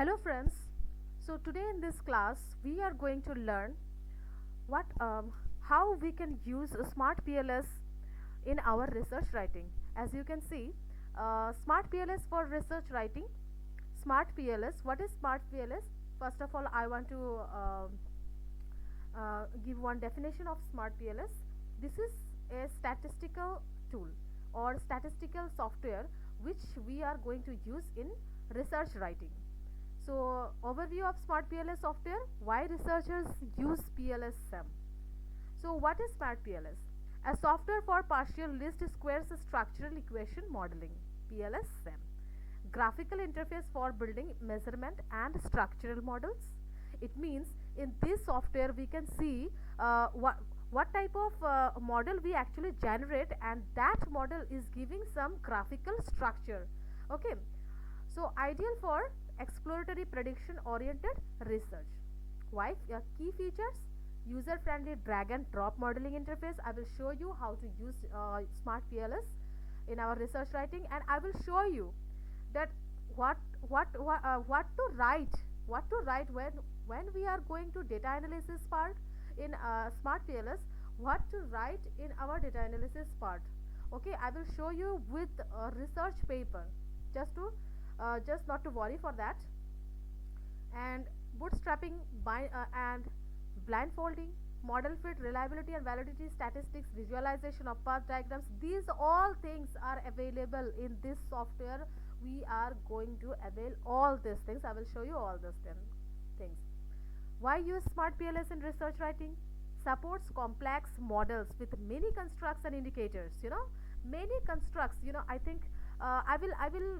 Hello friends. So today in this class we are going to learn what how we can use SmartPLS in our research writing. As you can see, SmartPLS for research writing. SmartPLS. What is SmartPLS? First of all, I want to give one definition of SmartPLS. This is a statistical tool or statistical software which we are going to use in research writing. So, overview of SmartPLS software. Why researchers use PLS-SEM? So, what is SmartPLS? A software for partial least squares structural equation modeling. PLS-SEM. Graphical interface for building measurement and structural models. It means in this software we can see what type of model we actually generate, and that model is giving some graphical structure. Okay, so ideal for exploratory prediction oriented research. Why? Key features: user friendly drag and drop modeling interface. I will show you how to use SmartPLS in our research writing, and I will show you that what to write, when we are going to data analysis part in SmartPLS, what to write in our data analysis part. Okay, I will show you with a research paper, just not to worry for that. And bootstrapping and blindfolding, model fit, reliability and validity, statistics, visualization of path diagrams, these all things are available in this software. We are going to avail all these things. I will show you all these things. Why use SmartPLS in research writing? Supports complex models with many constructs and indicators. Many constructs. I think I will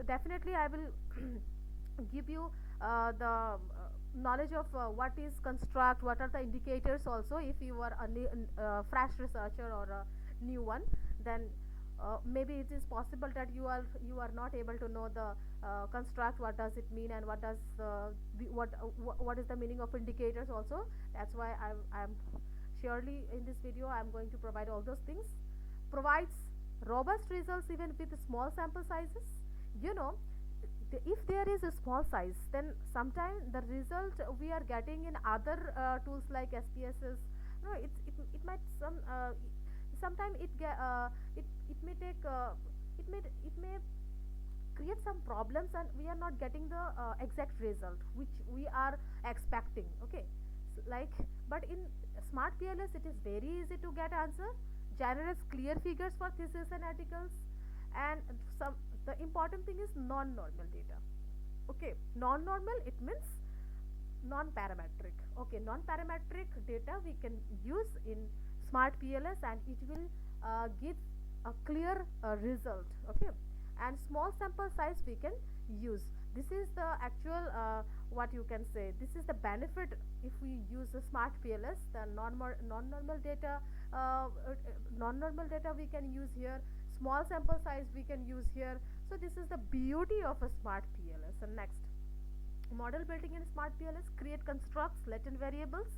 definitely I will give you the knowledge of what is construct, what are the indicators. Also, if you are a fresh researcher or a new one, then maybe it is possible that you are not able to know the construct, what does it mean, and what is the meaning of indicators also. That's why I'm surely in this video I'm going to provide all those things. Provides robust results even with small sample sizes. you know if there is a small size, then sometimes the result we are getting in other tools like SPSS, no, it might sometime it may take it may create some problems, and we are not getting the exact result which we are expecting. Okay, but in SmartPLS it is very easy to get answer, generates clear figures for thesis and articles, and some the important thing is non-normal data. Okay, non-normal, it means non-parametric. Okay, non-parametric data we can use in SmartPLS, and it will give a clear result. Okay, and small sample size we can use. This is the actual what you can say, this is the benefit if we use the SmartPLS. The non-normal data, non-normal data we can use here, small sample size we can use here. So this is the beauty of a SmartPLS. And next, model building in SmartPLS: create constructs, latent variables,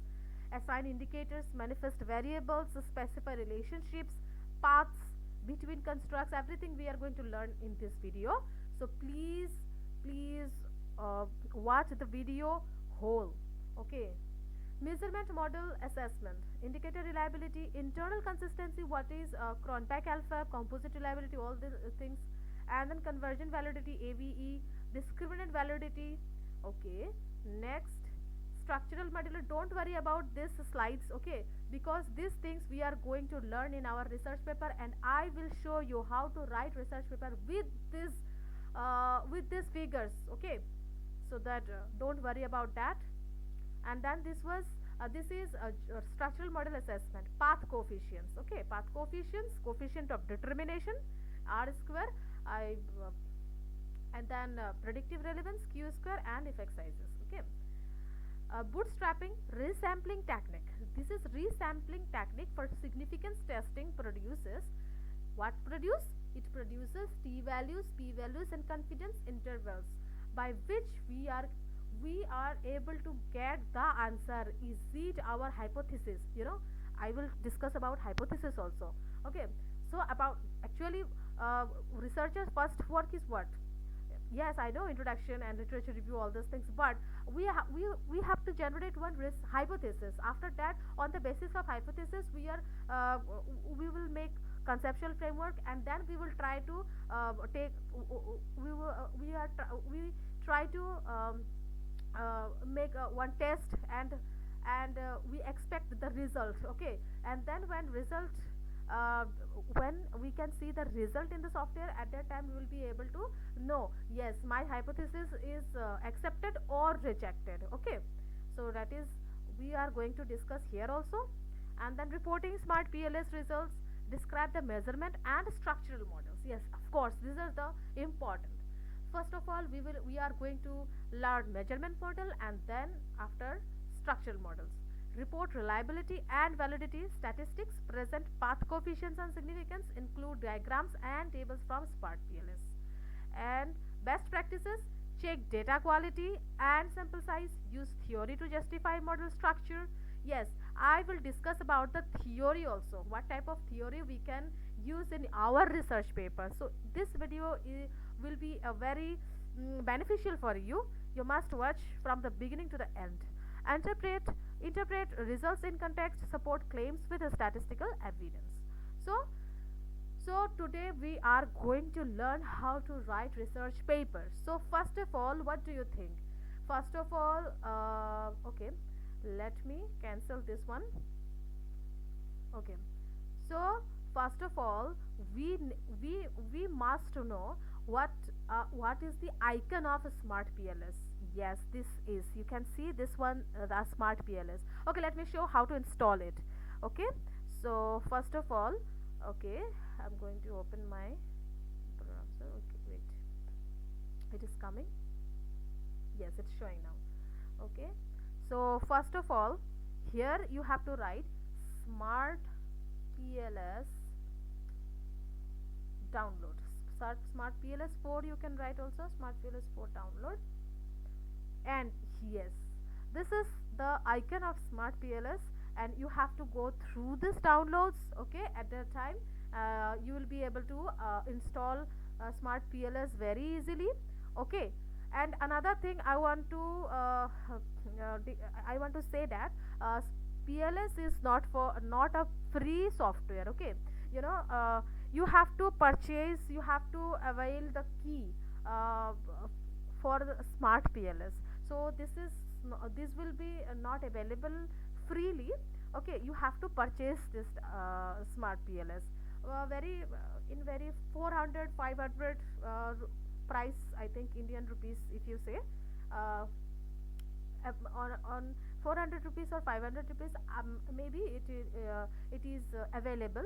assign indicators, manifest variables, specify relationships, paths between constructs. Everything we are going to learn in this video. So please watch the video whole. Okay, measurement model assessment: indicator reliability, internal consistency, what is Cronbach alpha, composite reliability, all the things, and then conversion validity, AVE, discriminant validity. Okay, next, structural modeler. Don't worry about these slides, okay, because these things we are going to learn in our research paper, and I will show you how to write research paper with these figures. Okay, so that don't worry about that. And then this is a structural model assessment: path coefficients. Okay, path coefficients, coefficient of determination, R square, I and then predictive relevance, Q square, and effect sizes. Okay, bootstrapping, resampling technique. This is resampling technique for significance testing. Produces what? It produces t values, p values, and confidence intervals by which we are able to get the answer. Is it our hypothesis? I will discuss about hypothesis also. Okay, so about actually researchers first work is what? Yes, I know introduction and literature review, all those things, but we have to generate one risk hypothesis. After that, on the basis of hypothesis, we will make conceptual framework, and then we will try to take we will we try to make one test, and we expect the result. Okay, and then uh, when we can see the result in the software, at that time we will be able to know, yes, my hypothesis is accepted or rejected. Okay, so that is we are going to discuss here also. And then reporting smart PLS results, describe the measurement and structural models. Yes, of course, these are the important. First of all, we are going to learn measurement model, and then after structural models. Report reliability and validity statistics, present path coefficients and significance, include diagrams and tables from smart PLS. And best practices, check data quality and sample size, use theory to justify model structure. Yes, I will discuss about the theory also, what type of theory we can use in our research paper. So this video will be a very beneficial for you. You must watch from the beginning to the end. Interpret results in context, support claims with a statistical evidence. So so today we are going to learn how to write research papers. So first of all, what do you think? First of all, okay, let me cancel this one. Okay, so first of all, we must know what is the icon of a smart PLS. Yes, this is, you can see this one, the smart PLS. Okay, let me show how to install it. Okay, so first of all, okay, I'm going to open my browser. Okay, wait, it is coming. Yes, it's showing now. Okay, so first of all, here you have to write smart PLS download. Smart PLS 4, you can write also smart PLS 4 download. And yes, this is the icon of smart PLS, and you have to go through this downloads. Okay, at that time you will be able to install smart PLS very easily. Okay, and another thing I want to I want to say that PLS is not a free software. Okay, you know, you have to purchase, you have to avail the key for the smart PLS. So this will be not available freely. Okay, you have to purchase this smart PLS very in very 400 500 price, I think, Indian rupees, if you say uh, on 400 rupees or 500 rupees, maybe it is available.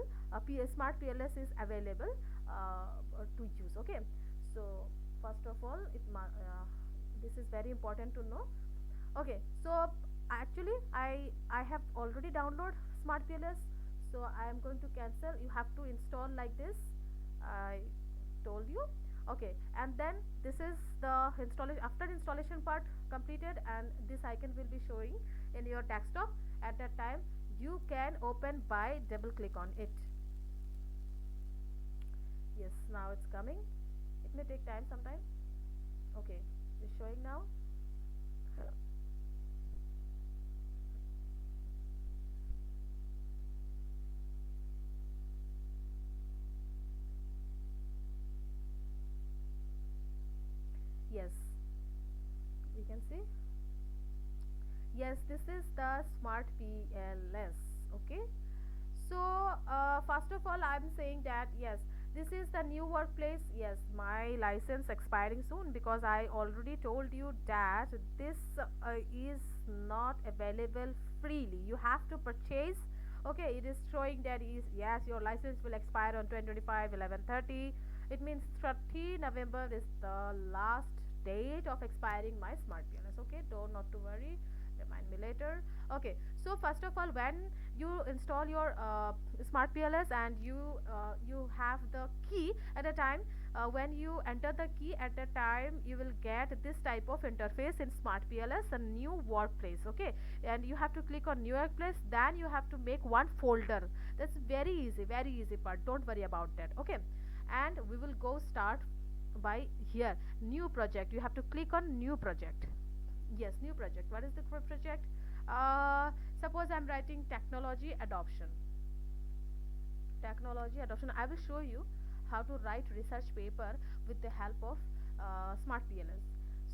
Smart PLS is available to use. Okay, so first of all, this is very important to know. Okay, so actually I have already downloaded smart PLS, so I am going to cancel. You have to install like this, I told you. Okay, and then this is the installation. After installation part completed, and this icon will be showing in your desktop. At that time you can open by double click on it. Yes, now it's coming. It may take time sometime. Okay, it's showing now. Yes, we can see. Yes, this is the smart PLS. Okay, so first of all, I'm saying that yes, this is the new workplace. Yes, my license expiring soon, because I already told you that this is not available freely. You have to purchase. Okay, it is showing that is, yes, your license will expire on 2025 11/30. It means 30 November is the last date of expiring my smart PLS. Okay, don't not to worry, remind me later. Okay, so first of all, when you install your smart PLS, and you have the key at a time, when you enter the key at the time, you will get this type of interface in smart PLS, a new workplace. Okay, and you have to click on new workplace, then you have to make one folder. That's very easy part, don't worry about that. Okay, and we will go start by here new project. You have to click on new project. Yes, new project. What is the project? uh, Suppose I'm writing technology adoption. I will show you how to write research paper with the help of SmartPLS.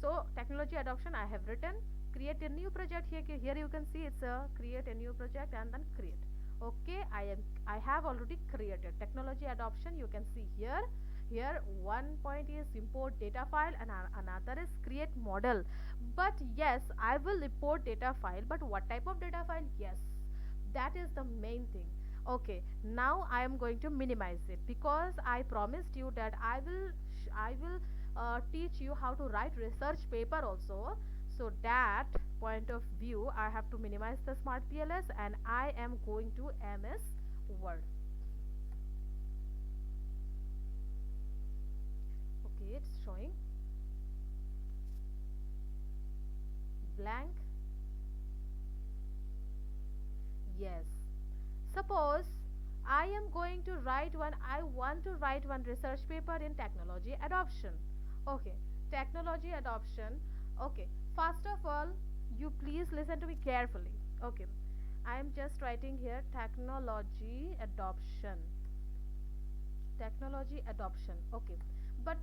So technology adoption I have written. Create a new project. Here you can see it's a create a new project and then create. Okay, I have already created technology adoption. You can see here one point is import data file and another is create model. But yes, I will import data file, but what type of data file? Yes, that is the main thing. Okay, now I am going to minimize it because I promised you that I will teach you how to write research paper also. So that point of view I have to minimize the SmartPLS and I am going to MS Word. Okay, it's showing blank. Yes, suppose I want to write one research paper in technology adoption. Okay, technology adoption. Okay, first of all, you please listen to me carefully. Okay, I am just writing here technology adoption. Okay, but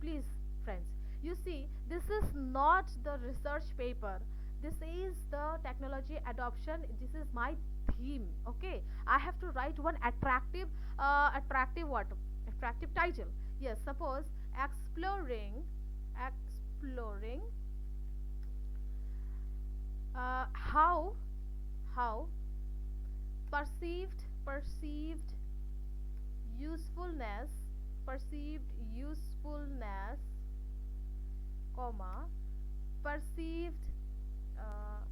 please, friends, you see this is not the research paper. This is the technology adoption. This is my theme. Okay, I have to write one attractive what attractive title. Yes, suppose exploring how perceived usefulness perceived usefulness, comma, perceived uh,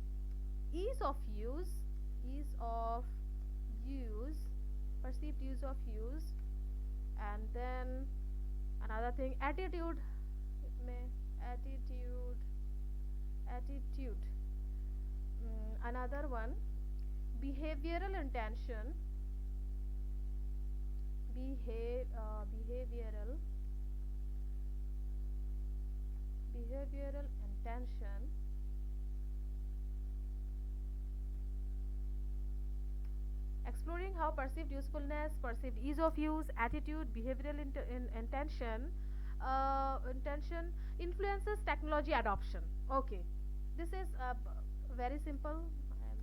ease of use ease of use perceived use of use, and then another thing, attitude. It may attitude. Another one, behavioral intention. Behavioral intention. Exploring how perceived usefulness, perceived ease of use, attitude, behavioral intention influences technology adoption. Okay, this is very simple. I'm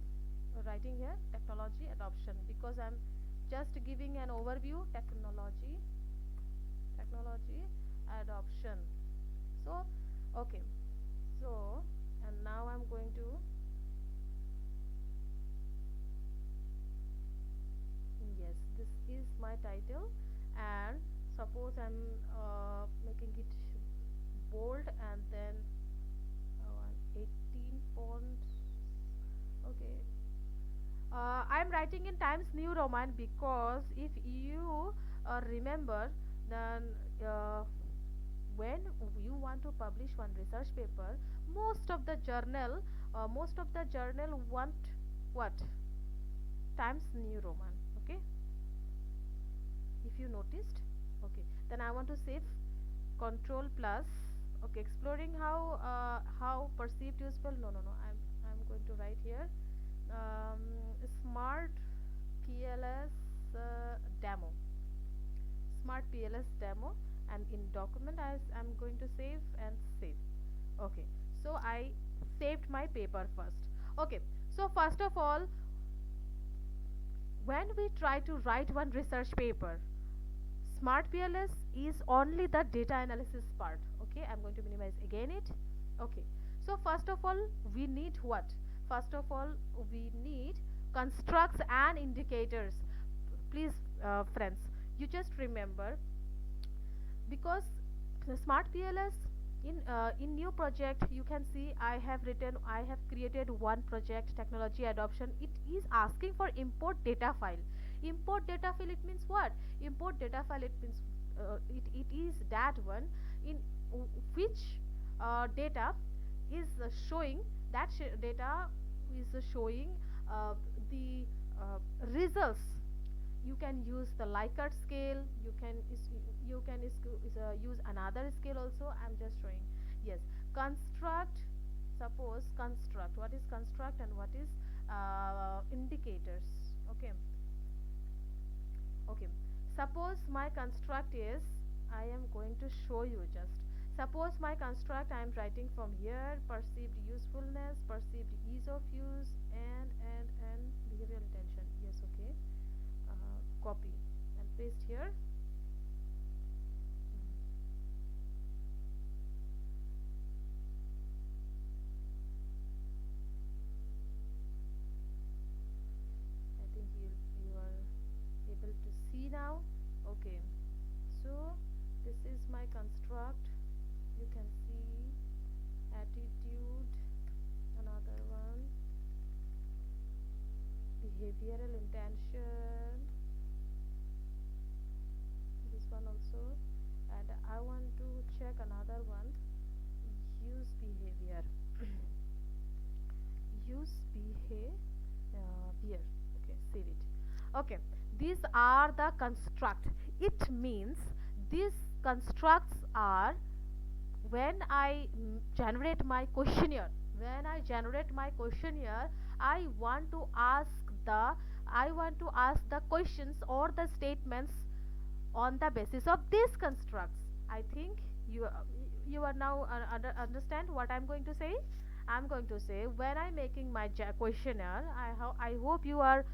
writing here technology adoption because I'm just giving an overview. Technology adoption. So okay, so and now I'm going to, yes, this is my title, and suppose I'm making it bold and then 18 font. Okay, I'm writing in Times New Roman because if you remember, then when you want to publish one research paper, most of the journal want what? Times New Roman. Okay, if you noticed. Okay, then I want to save control plus. Okay, exploring how perceived useful. No, I'm going to write here smart PLS demo. Smart PLS demo, and in document I'm going to save and save. Okay, so I saved my paper first. Okay, so first of all, when we try to write one research paper, SmartPLS is only the data analysis part. Okay, I'm going to minimize again it. Okay, so first of all, we need what? First of all, we need constructs and indicators. Please, friends, you just remember, because the SmartPLS in new project, you can see I have created one project, technology adoption. It is asking for import data file. Import data file, it means what? Import data file, it means it is that one in which data is showing data is showing the results. you can use the Likert scale. You can use another scale also. I'm just showing. Yes, construct. Suppose construct. What is construct and what is indicators? Okay. Okay, suppose my construct is, I am going to show you just. Suppose my construct I am writing from here: perceived usefulness, perceived ease of use, and behavioral intention. Yes, okay. Copy and paste here. I think you are able to see now. Okay, so this is my construct. You can see attitude, another one, behavioral intention, this one also, and I want to check another one, use behavior. Use behavior. Okay, save it. Okay, these are the construct. It means these constructs are, when I generate my questionnaire, I want to ask the I want to ask the questions or the statements on the basis of these constructs. I think you are now understand what I'm going to say. I'm going to say, when I'm making my questionnaire, I hope you are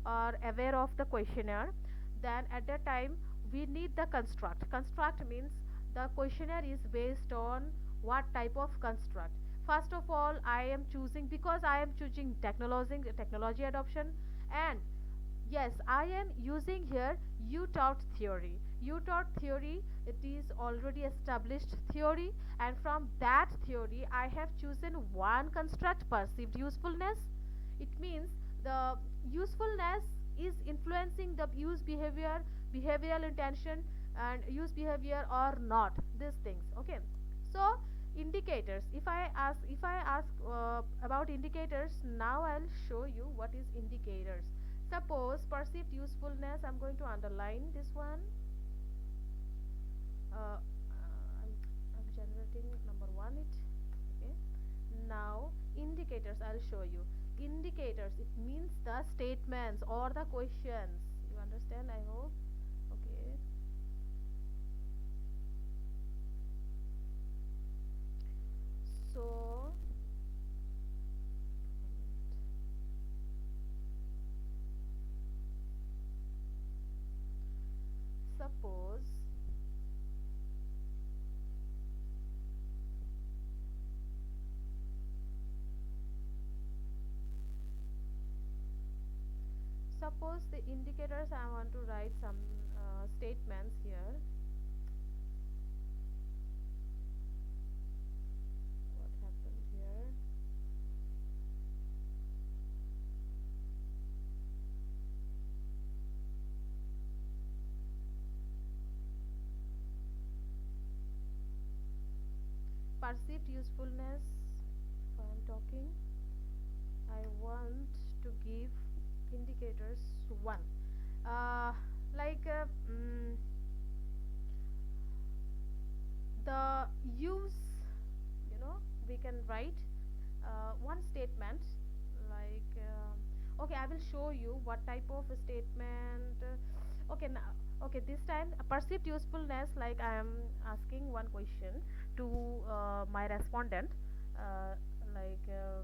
aware of the questionnaire. Then at that time we need the construct. Construct means the questionnaire is based on what type of construct. First of all, I am choosing, because I am choosing technology adoption, and yes, I am using here U-taught theory. U-taught theory, it is already established theory, and from that theory I have chosen one construct: perceived usefulness. It means the usefulness is influencing the use behavior, behavioral intention, and use behavior or not. These things. Okay. So indicators. If I ask about indicators, now I'll show you what is indicators. Suppose perceived usefulness, I'm going to underline this one. I'm generating number one it. Okay. Now indicators, I'll show you. Indicators, it means the statements or the questions. You understand, I hope. Okay. So suppose suppose the indicators, I want to write some statements here. What happened here? Perceived usefulness, if I am talking, I want to give indicators one. uh, like the use, we can write one statement, like okay, I will show you what type of a statement. Okay, now, okay, this time perceived usefulness, like I am asking one question to my respondent, uh, like uh,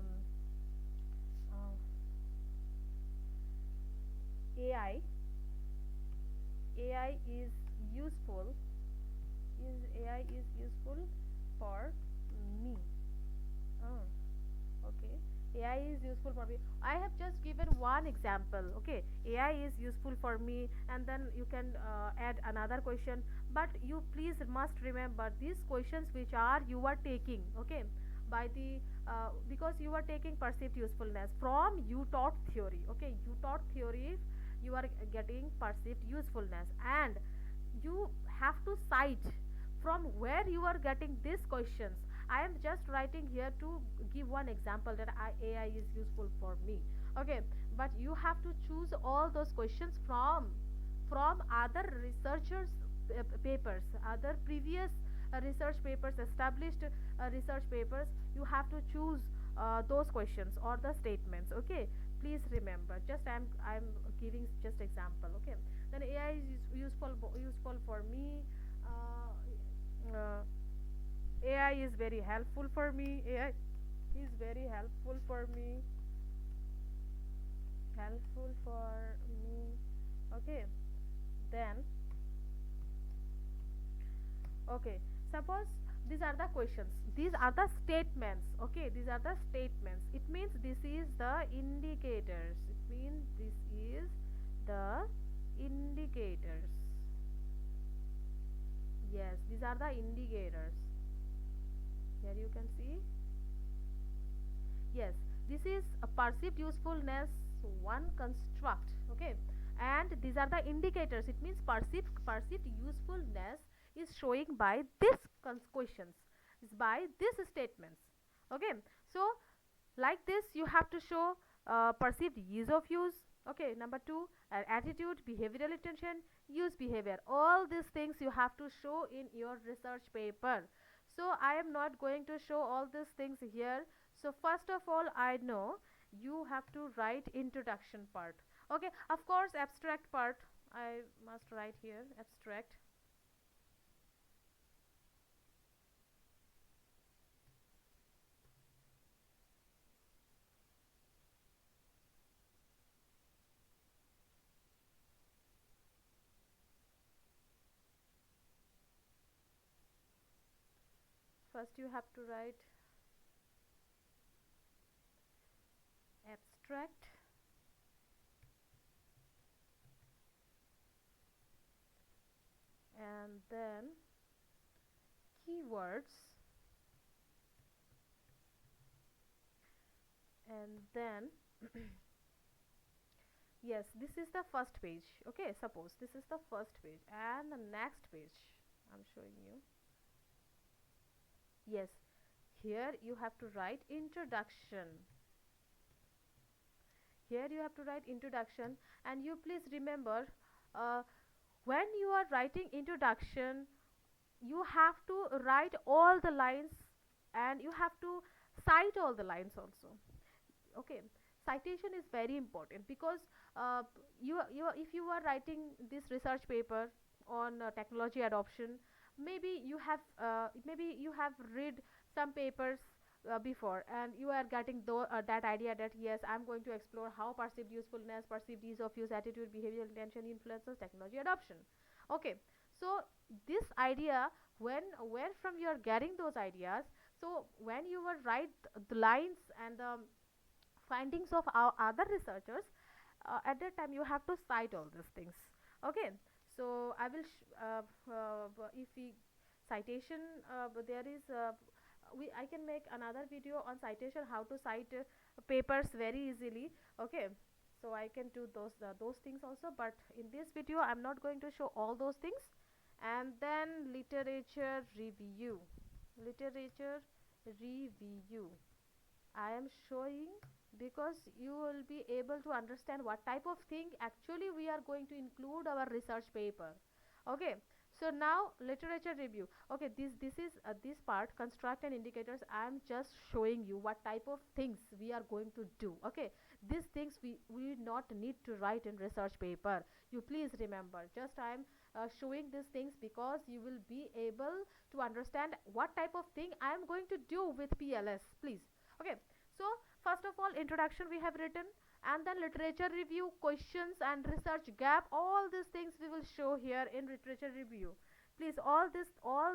AI AI is useful AI is useful for me. Oh, okay. AI is useful for me. I have just given one example. Okay, AI is useful for me, and then you can add another question. But you please must remember these questions which are you are taking. Okay, by the because you are taking perceived usefulness from you taught theory. Okay, you taught theory. You are getting perceived usefulness, and you have to cite from where you are getting these questions. I am just writing here to give one example that AI is useful for me. Okay, but you have to choose all those questions from from other researchers papers, other previous research papers, established research papers. You have to choose those questions or the statements. Okay, please remember, just I'm giving just example. Okay, then AI is useful for me. AI is very helpful for me. AI is very helpful for me. Helpful for me. Okay, then okay, suppose these are the questions, these are the statements. Okay, these are the statements. It means this is the indicators. It means this is the indicators. Yes, these are the indicators. Here you can see. Yes, this is a perceived usefulness one construct. Okay, and these are the indicators. It means perceived usefulness is showing by this questions, is by these statements. Okay, so like this you have to show perceived ease of use. Okay, number two, attitude, behavioral intention, use behavior. All these things you have to show in your research paper. So I am not going to show all these things here. So first of all, I know you have to write introduction part. Okay, of course abstract part I must write here, abstract. First you have to write abstract, and then keywords, and then yes, this is the first page. Okay, suppose this is the first page, and the next page I'm showing you. Yes, here you have to write introduction. Here you have to write introduction, and you please remember, uh, when you are writing introduction, you have to write all the lines, and you have to cite all the lines also. Okay, citation is very important, because uh, you if you are writing this research paper on technology adoption, maybe you have read some papers before, and you are getting that idea that yes, I'm going to explore how perceived usefulness, perceived ease of use, attitude, behavioral intention influences technology adoption. Okay, so this idea, when from you are getting those ideas, so when you will write the lines and the findings of our other researchers, at that time you have to cite all these things. Okay, so I will if we citation, there is we I can make another video on citation, how to cite papers very easily. Okay, so I can do those things also, but in this video I'm not going to show all those things. And then literature review, literature review I am showing, because you will be able to understand what type of thing actually we are going to include our research paper. Okay, so now literature review. Okay, this is this part, construct and indicators, I am just showing you what type of things we are going to do. Okay, these things we not need to write in research paper. You please remember, just I am showing these things because you will be able to understand what type of thing I am going to do with PLS, please. Okay, so first of all introduction we have written, and then literature review, questions and research gap, all these things we will show here in literature review. Please, all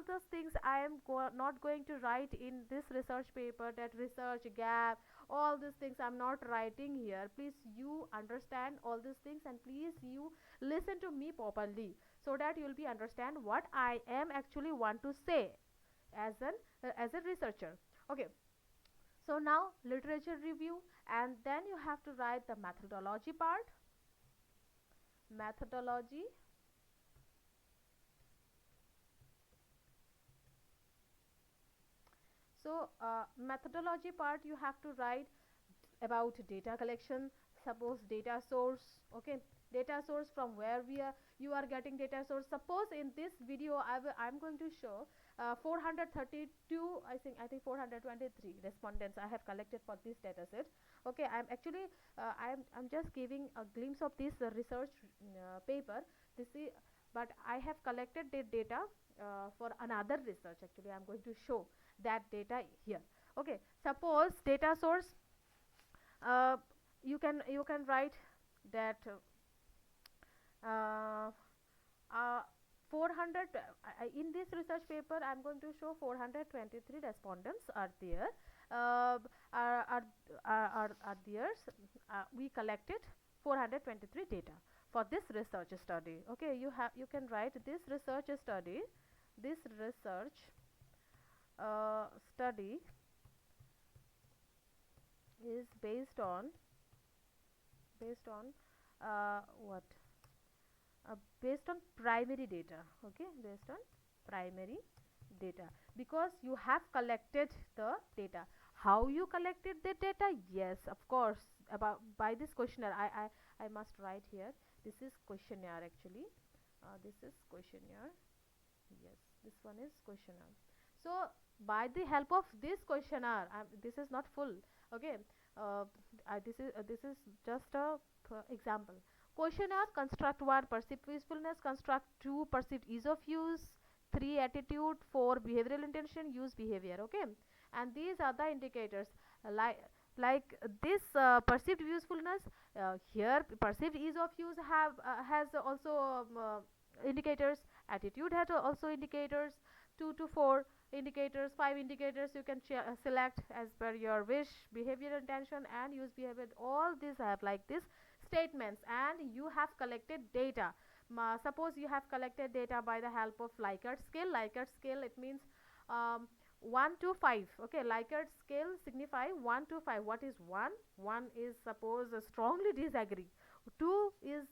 those things I am not going to write in this research paper, that research gap, all these things I'm not writing here. Please you understand all these things, and please you listen to me properly, so that you will be understand what I am actually want to say as a researcher. Okay, so now literature review, and then you have to write the methodology part. Methodology. So methodology part you have to write about data collection, suppose data source. Okay, data source, from where you are getting data source. Suppose in this video I'm going to show 432, I think 423 respondents I have collected for this data set. Okay, I'm actually I'm just giving a glimpse of this research paper. This is, but I have collected the data for another research. Actually, I'm going to show that data here. Okay, suppose data source, uh, you can write that uh, uh, 400 in this research paper I'm going to show 423 respondents are there, uh, are, are, are theirs. We collected 423 data for this research study. Okay, you can write this research study. This research study is based on what based on primary data. Okay, based on primary data, because you have collected the data. How you collected the data? Yes, of course, about by this questionnaire. I must write here, this is questionnaire actually. This is questionnaire. Yes, this one is questionnaire. So by the help of this questionnaire, this is not full. Okay, uh, this is just a example. Questionnaire: construct one, perceived usefulness; construct two, perceived ease of use; three, attitude; four, behavioral intention, use behavior. Okay, and these are the indicators, like this perceived usefulness. Here perceived ease of use has also indicators. Attitude had also indicators. 2 to 4 indicators, 5 indicators you can select as per your wish. Behavioral intention and use behavior, all these have like this statements, and you have collected data. Suppose you have collected data by the help of Likert scale. Likert scale, it means um, 1 to 5. Okay, Likert scale signify 1 to 5. What is 1? 1 is suppose strongly disagree, 2 is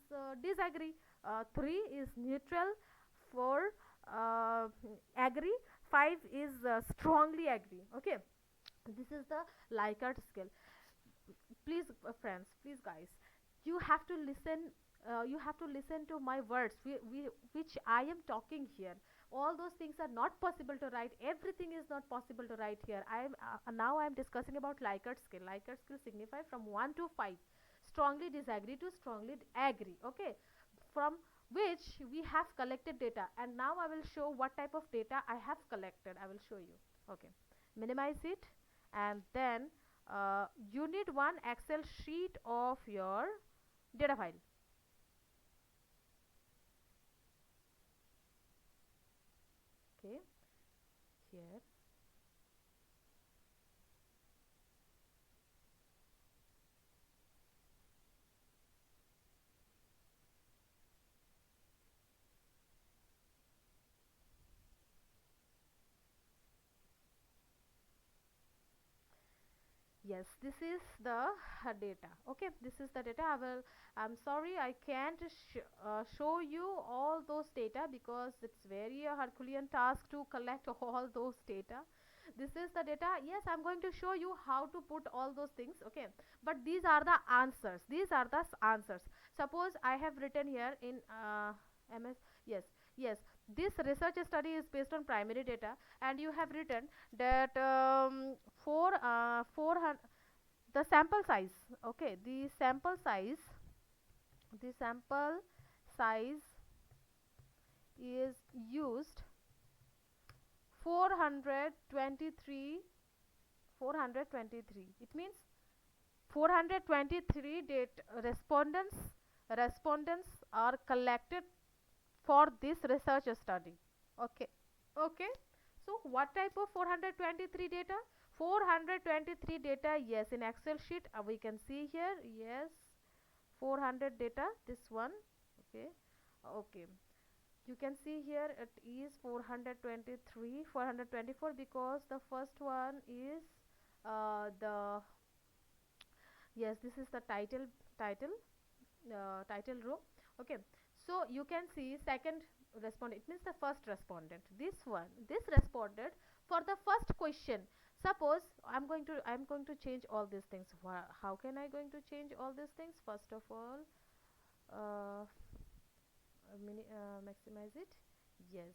disagree, 3 is neutral, 4 uh, agree, 5 is strongly agree. Okay, this is the Likert scale. Please friends, please guys, you have to listen. You have to listen to my words, which I am talking here. All those things are not possible to write. Everything is not possible to write here. Now I am discussing about Likert scale. Likert scale signify from 1 to 5, strongly disagree to strongly agree. Okay, from which we have collected data, and now I will show what type of data I have collected. I will show you. Okay, minimize it, and then you need one Excel sheet of your data file. Okay, here. Yes, this is the data. Okay, this is the data. I'm sorry I can't show you all those data because it's very a Herculean task to collect all those data. This is the data. Yes, I'm going to show you how to put all those things. Okay, but these are the answers. These are the answers. Suppose I have written here in MS. Yes, yes. This research study is based on primary data, and you have written that for 400, the sample size. Okay, the sample size is used 423. 423, it means 423 date respondents are collected for this research study. Okay, okay, so what type of 423 data? 423 data, yes, in Excel sheet we can see here. Yes, 400 data, this one. Okay, okay, you can see here it is 423, 424, because the first one is the, yes, this is the title row. Okay, so you can see second respondent, it means the first respondent. This responded for the first question. Suppose I'm going to change all these things. How can I going to change all these things? First of all, uh, maximize it. Yes.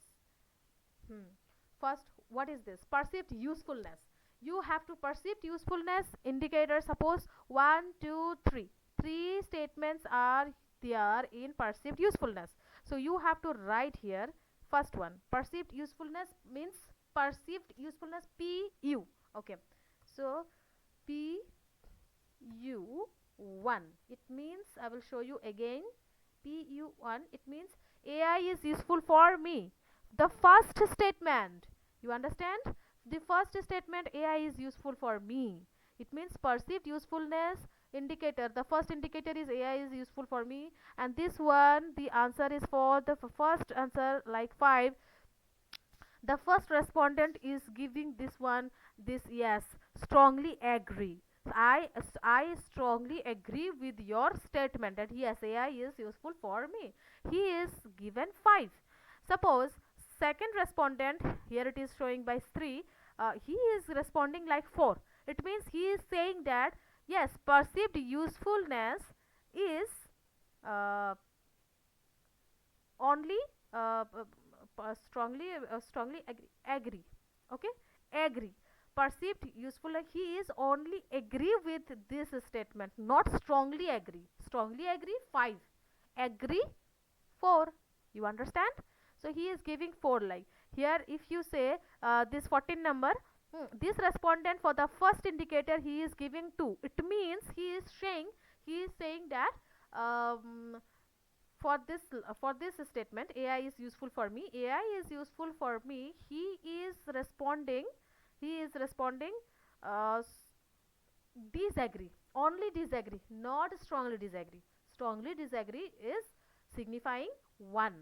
Hmm. First, what is this? Perceived usefulness. You have to perceived usefulness indicator. Suppose one, two, three. Three statements are there in perceived usefulness. So you have to write here first one. Perceived usefulness means perceived usefulness PU. Okay. So PU1. It means I will show you again. PU1. It means AI is useful for me. The first statement, you understand? The first statement, AI is useful for me. It means perceived usefulness indicator. The first indicator is AI is useful for me, and this one, the answer is for the first answer, like 5. The first respondent is giving this one, this, yes, strongly agree. I strongly agree with your statement that yes, AI is useful for me. He is given 5. Suppose second respondent, here it is showing by 3, he is responding like 4. It means he is saying that yes, perceived usefulness is uh, only strongly agree. Okay, agree. Perceived useful, like he is only agree with this statement, not strongly agree. Strongly agree 5, agree 4. You understand? So he is giving 4. Like here, if you say this 14 number, this respondent for the first indicator he is giving 2. It means he is saying that for this statement, AI is useful for me. AI is useful for me. He is responding uh, disagree, only disagree, not strongly disagree. Strongly disagree is signifying 1,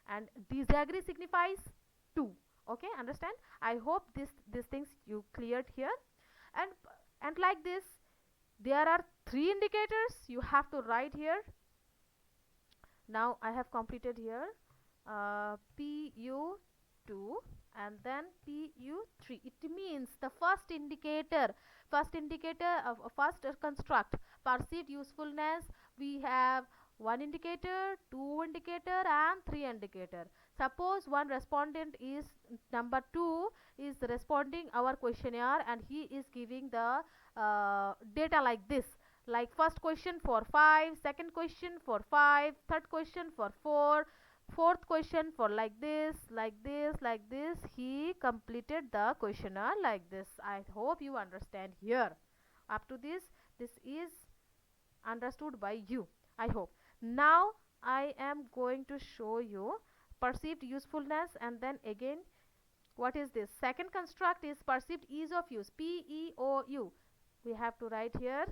and disagree signifies 2. Okay, understand? I hope these things you cleared here. And and like this, there are 3 indicators you have to write here. Now I have completed here PU2 and then PU3. It means the first indicator of first construct perceived usefulness. We have one indicator, two indicator, and three indicator. Suppose one respondent is number 2 is responding our questionnaire, and he is giving the data like this, like first question for 5, second question for 5, third question for 4, fourth question for like this, like this, like this. He completed the questionnaire like this. I hope you understand here. Up to this is understood by you, I hope. Now I am going to show you perceived usefulness, and then again, what is this? Second construct is perceived ease of use, PEOU. We have to write here,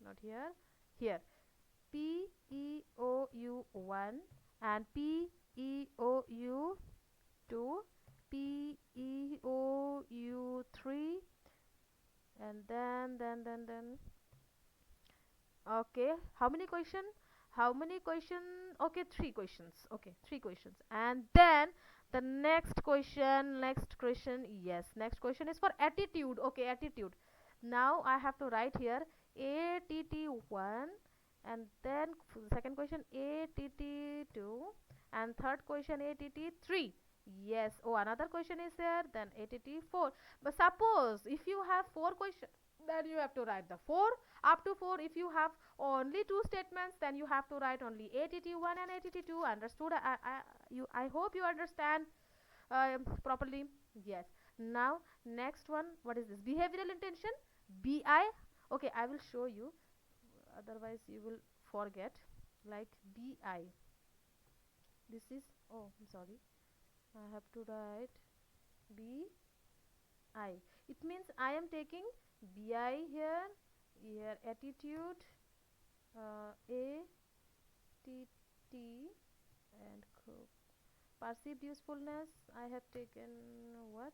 not here, here. PEOU1 and PEOU2, PEOU3, and then okay, how many question? How many question? Okay, 3 questions. Okay, 3 questions. And then the next question, yes, next question is for attitude. Okay, attitude. Now I have to write here ATT1, and then second question ATT2, and third question ATT3. Yes. Oh, another question is there, then ATT4. But suppose if you have 4 questions, then you have to write the 4 up to 4. If you have only 2 statements, then you have to write only ATT1 and ATT2. Understood? I hope you understand properly. Yes. Now next one, what is this? Behavioral intention, BI. Okay, I will show you, otherwise you will forget. Like BI, this is, oh, I'm sorry, I have to write BI. It means I am taking BI here, attitude, A T T, and perceived usefulness. I have taken what?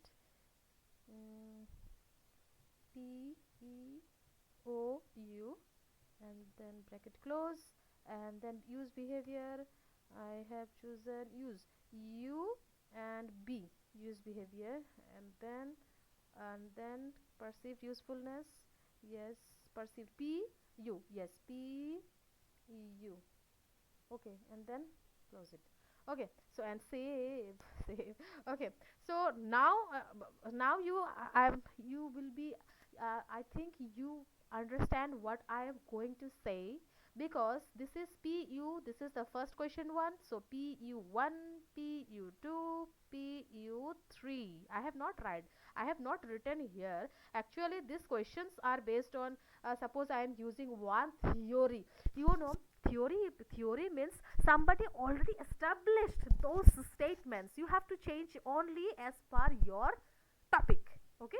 PEOU, and then bracket close, and then use behavior. I have chosen use U and B, use behavior, and then perceived usefulness. Yes, perceived PU. Yes, PEU. Okay, and then close it. Okay, so and save save. Okay, so now now you will be I think you understand what I am going to say, because this is pu, this is the first question one. So pu1, pu2, pu3, I have not written here. Actually these questions are based on suppose I am using one theory, you know. Theory means somebody already established those statements. You have to change only as per your topic. Okay.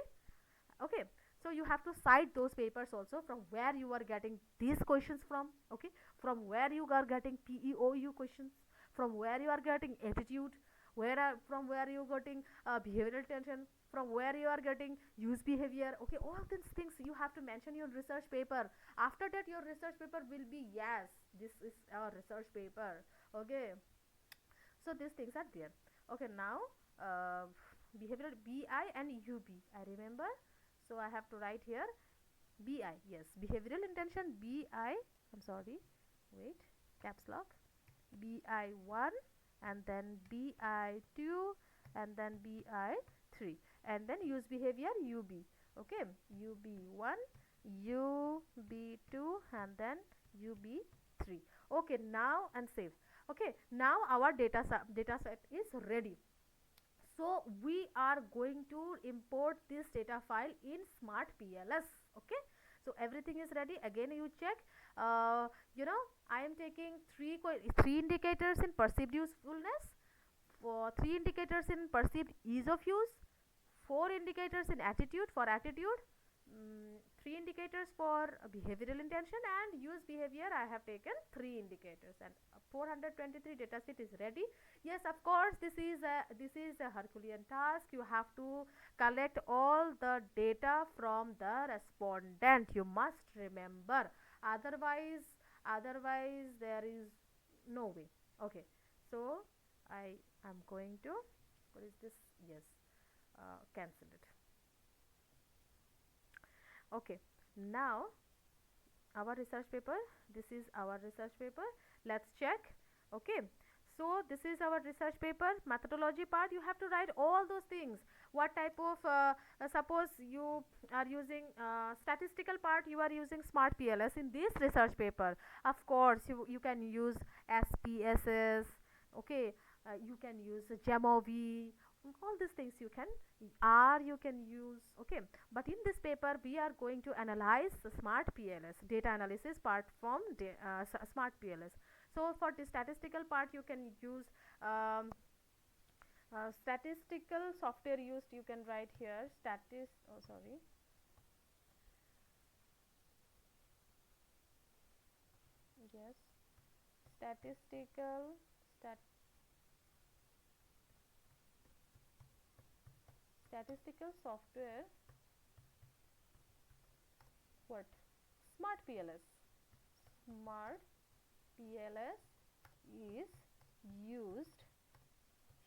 Okay, so you have to cite those papers also, from where you are getting these questions from. Okay, from where you are getting PEOU questions, from where you are getting attitude, from where you are getting behavioral tension, from where you are getting use behavior. Okay, all these things you have to mention your research paper. After that your research paper will be, yes, this is our research paper. Okay, so these things are there. Okay, now uh, behavioral BI and UB I remember. So I have to write here BI, yes, behavioral intention BI. I'm sorry, wait, caps lock, BI1, and then BI2, and then BI3, and then use behavior UB. Okay, UB1, UB2, and then UB3. Okay, now and save. Okay, now our data set is ready. So we are going to import this data file in SmartPLS. Okay, so everything is ready. Again you check, you know, I am taking three indicators in perceived usefulness, for three indicators in perceived ease of use, four indicators in attitude, for attitude, three indicators for behavioral intention, and use behavior I have taken three indicators, and 423 dataset is ready. Yes, of course, this is a Herculean task. You have to collect all the data from the respondent, you must remember. Otherwise otherwise there is no way. Okay, so I am going to, what is this, yes, cancel it. Okay, now our research paper, this is our research paper, let's check. Okay, so this is our research paper. Methodology part, you have to write all those things. What type of suppose you are using statistical part, you are using SmartPLS in this research paper. Of course you can use SPSS. Okay, you can use GEMOV, all these things you can, R you can use. Okay, but in this paper we are going to analyze the SmartPLS data analysis part from SmartPLS. So for the statistical part you can use statistical software used, you can write here yes, statistical stat statistical software, what, SmartPLS. SmartPLS is used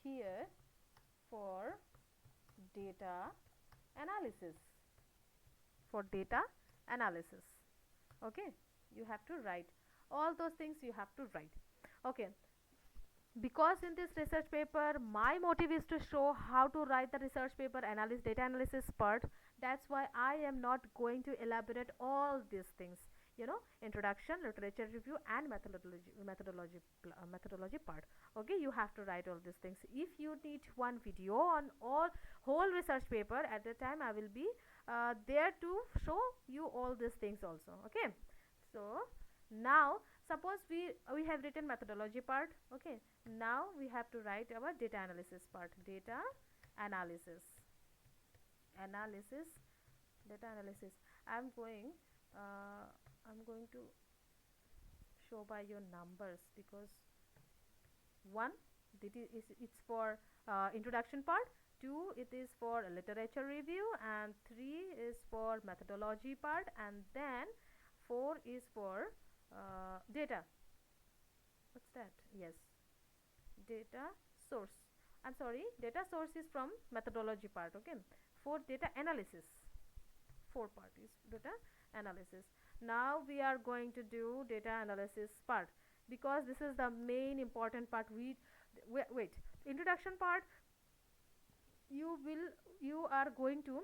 here for data analysis, for data analysis. Okay, you have to write all those things, you have to write. Okay, because in this research paper my motive is to show how to write the research paper analysis, data analysis part. That's why I am not going to elaborate all these things, you know, introduction, literature review, and methodology part. Okay, you have to write all these things. If you need one video on all whole research paper, at the time I will be there to show you all these things also. Okay, so now suppose we have written methodology part. Okay, now we have to write our data analysis part. Data analysis, analysis, data analysis. I'm going uh, i'm going to show by your numbers, because one, it's for introduction part, two, it is for literature review, and three is for methodology part, and then four is for data, what's that, yes, data source, I'm sorry, data source is from methodology part. Okay, for data analysis, four part is data analysis. Now we are going to do data analysis part. because this is the main important part. Wait, introduction part, you will you are going to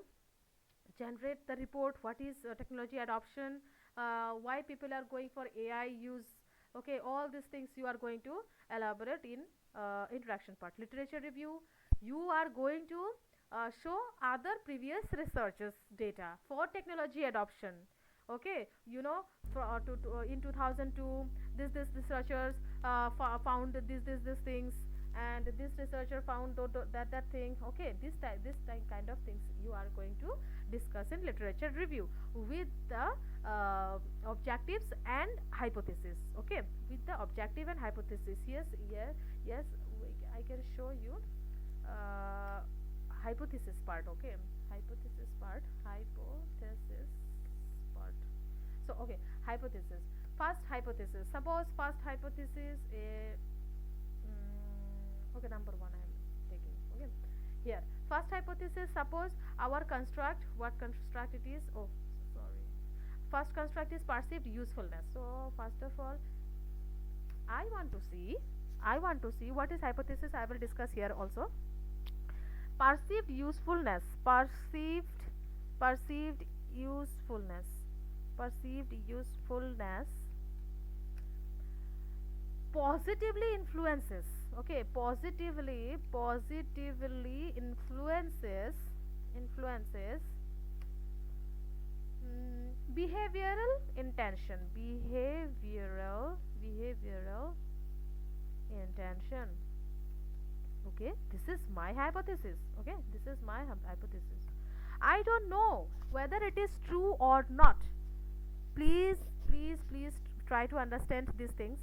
generate the report, what is technology adoption, why people are going for AI use. Okay, all these things you are going to elaborate in introduction part. Literature review, you are going to show other previous researchers data for technology adoption. Okay, in 2002 this researchers found this things, and this researcher found that thing. Okay, this kind of things you are going to discuss in literature review with the objectives and hypothesis. Okay, with the objective and hypothesis. Yes, I can show you uh, hypothesis part. Okay, hypothesis part. So okay, hypothesis. First hypothesis. Suppose first hypothesis is okay, number one I am taking. Okay, here first hypothesis. Suppose our construct, what construct it is. Oh, sorry. First construct is perceived usefulness. So first of all, I want to see. I want to see what is hypothesis. I will discuss here also. Perceived usefulness. Perceived usefulness. Perceived usefulness positively influences. Okay, positively influences behavioral intention. Behavioral intention. Okay, this is my hypothesis. Okay, this is my hypothesis. I don't know whether it is true or not. Please try to understand these things.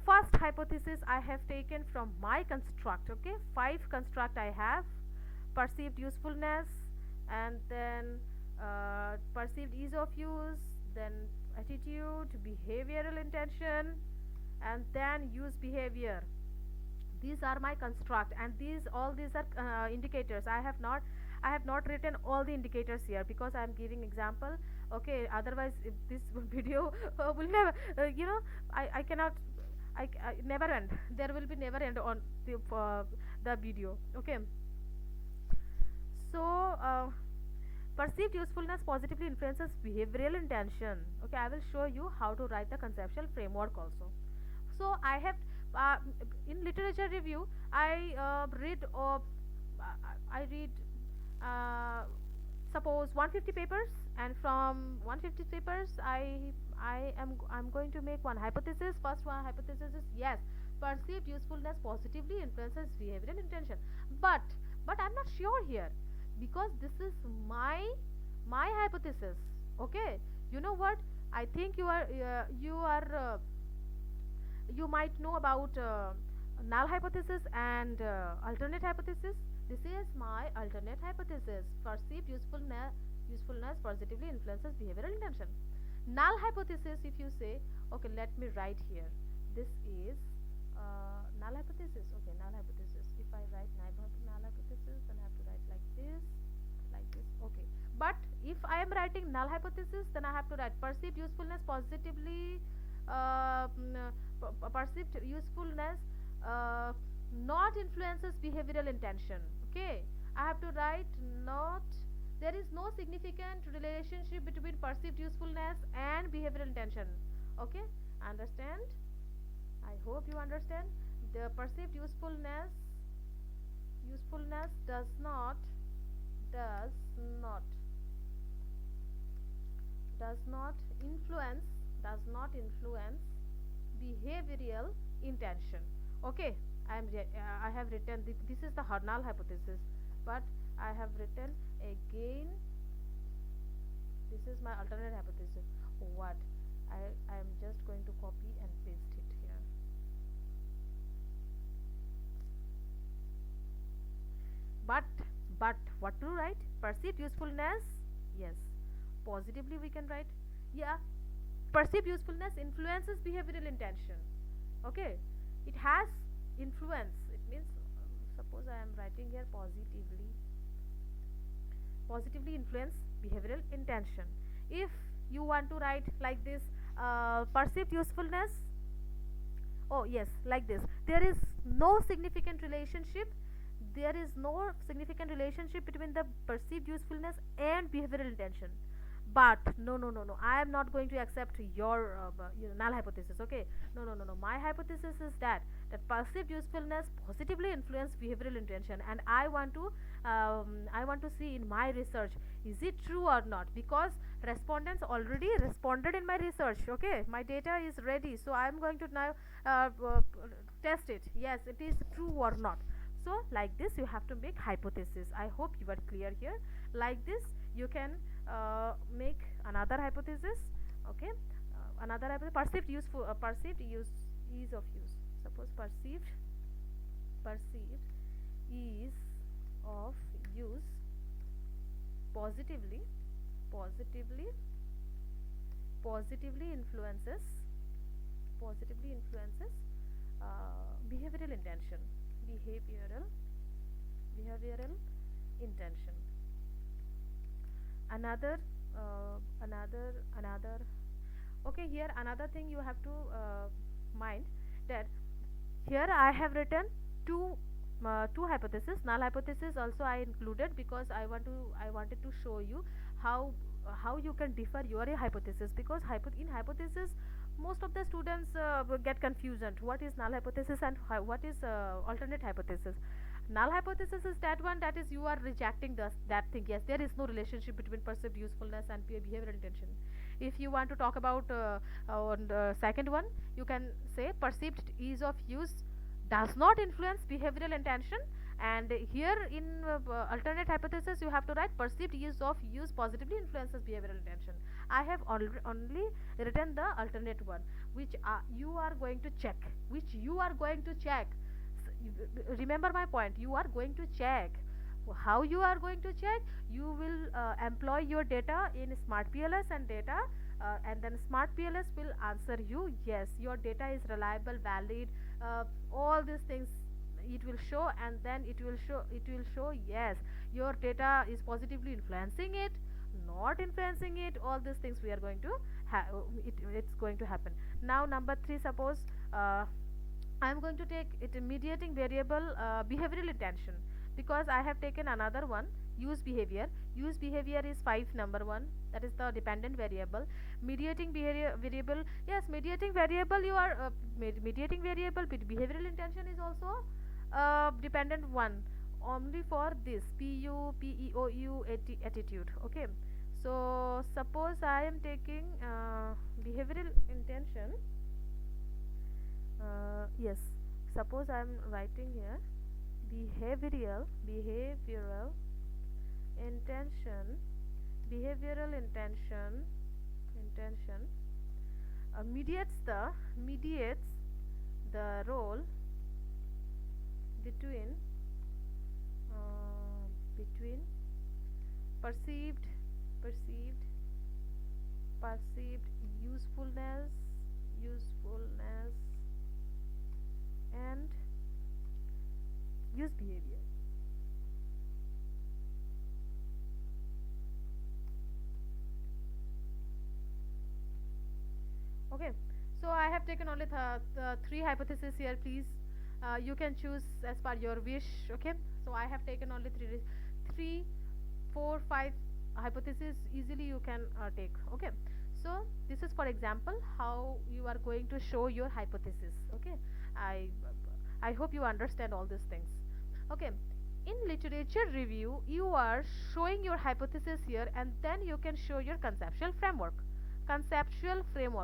First hypothesis I have taken from my construct. Okay, 5 construct I have: perceived usefulness, and then perceived ease of use, then attitude, behavioral intention, and then use behavior. These are my construct, and these are indicators. I have not written all the indicators here because I am giving example. Okay, otherwise if this video will never I cannot, I never end. There will be never end on the video. Okay, so perceived usefulness positively influences behavioral intention. Okay, I will show you how to write the conceptual framework also. So I have uh, in literature review I read uh, suppose 150 papers, and from 150 papers I'm going to make one hypothesis. First one hypothesis is, yes, perceived usefulness positively influences behavioral intention. but but I'm not sure here, because this is my hypothesis. Okay, you know what, I think you might know about null hypothesis and alternate hypothesis. This is my alternate hypothesis. Perceived usefulness positively influences behavioral intention. Null hypothesis, if you say, okay, let me write here. This is null hypothesis. Okay, null hypothesis. If I write null hypothesis, then I have to write like this, like this. Okay, but if I am writing null hypothesis, then I have to write perceived usefulness positively perceived usefulness not influences behavioral intention. Okay, I have to write not, there is no significant relationship between perceived usefulness and behavioral intention. Okay, understand? I hope you understand. The perceived usefulness does not does not influence does not influence behavioral intention. Okay, I have written this is the null hypothesis, but I have written again, this is my alternate hypothesis. What I am just going to copy and paste it here. but but what to write? Perceived usefulness, yes, positively we can write. Yeah, perceived usefulness influences behavioral intention. Okay, it has influence. It means suppose I am writing here positively influence behavioral intention. If you want to write like this, perceived usefulness Oh yes, like this. There is no significant relationship. There is no significant relationship between the perceived usefulness and behavioral intention. But no, no, no, no. I am not going to accept your null hypothesis. Okay. No, no, no, no. My hypothesis is that perceived usefulness positively influence behavioral intention, and I want to see in my research, is it true or not, because respondents already responded in my research. Okay, my data is ready, so I am going to now test it. Yes, it is true or not. So like this you have to make hypothesis. I hope you are clear here. Like this you can make another hypothesis. Okay, another hypothesis. Perceived use, ease of use. Suppose perceived ease of use positively positively positively influences behavioral intention. Behavioral behavioral intention. Another another okay, here another thing you have to mind, that here I have written two hypotheses. Null hypothesis also I included because I wanted to show you how you can differ your hypothesis, because in hypothesis most of the students get confusion. What is null hypothesis and what is alternate hypothesis? Null hypothesis is that one, that is you are rejecting that thing. Yes, there is no relationship between perceived usefulness and behavioral intention. If you want to talk about on the second one, you can say perceived ease of use does not influence behavioral intention, and here in alternate hypothesis you have to write perceived ease of use positively influences behavioral intention. I have only written the alternate one, which you are going to check, remember my point, you are going to check. How you are going to check? You will employ your data in SmartPLS and data, and then SmartPLS will answer you, yes, your data is reliable, valid, all these things it will show, and then it will show yes, your data is positively influencing it, not influencing it. All these things we are going to it's going to happen. Now number 3, suppose I am going to take it mediating variable behavioral intention, because I have taken another one, use behavior. Use behavior is 5, number 1, that is the dependent variable. Mediating behavior variable, yes, mediating variable, you are mediating variable behavioral intention is also dependent one, only for this PEOU attitude. Okay, so suppose I am taking behavioral intention. Yes, suppose I am writing here behavioral intention. Behavioral intention mediates the role between between perceived perceived perceived usefulness and use behavior. Okay, so I have taken only the 3 hypotheses here. Please, you can choose as per your wish. Okay, so I have taken only 3, 4, 5 hypotheses. Easily you can take. Okay, so this is for example how you are going to show your hypothesis. Okay, I I hope you understand all these things. Okay, in literature review you are showing your hypothesis here, and then you can show your conceptual framework.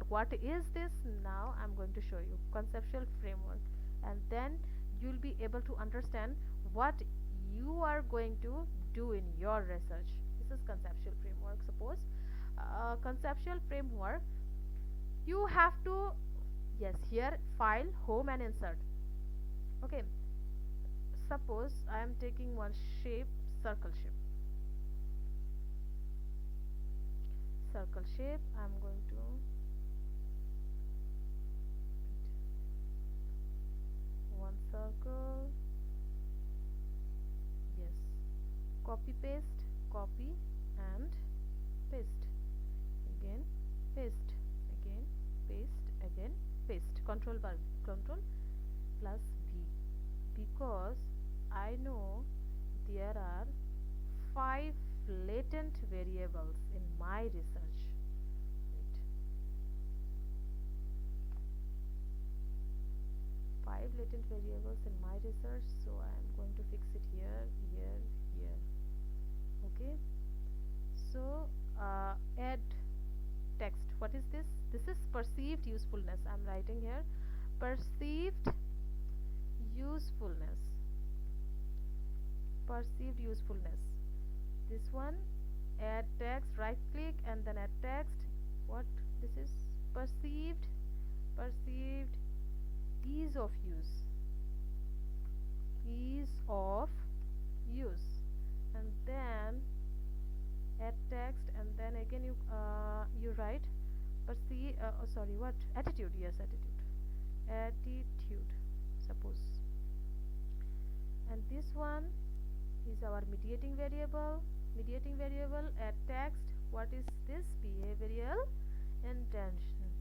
What is this? Now I'm going to show you conceptual framework, and then you'll be able to understand what you are going to do in your research. This is conceptual framework. Suppose conceptual framework, you have to, yes, here file, home, and insert. Okay, suppose I am taking one shape, circle shape. I'm going to one circle. Yes, copy and paste, again paste, again paste, again paste, control plus B, because I know there are 5 latent variables in my research. Wait. 5 latent variables in my research, so I am going to fix it here, here, here. Okay, so add text. What is this? This is perceived usefulness. I'm writing here perceived usefulness. Perceived usefulness. This one, add text, right click and then add text. What this is? Perceived ease of use. Ease of use. And then add text, and then again you write perceive sorry, what? Attitude. Yes, attitude, suppose. And this one is our mediating variable. Add text. What is this? Behavioral intention.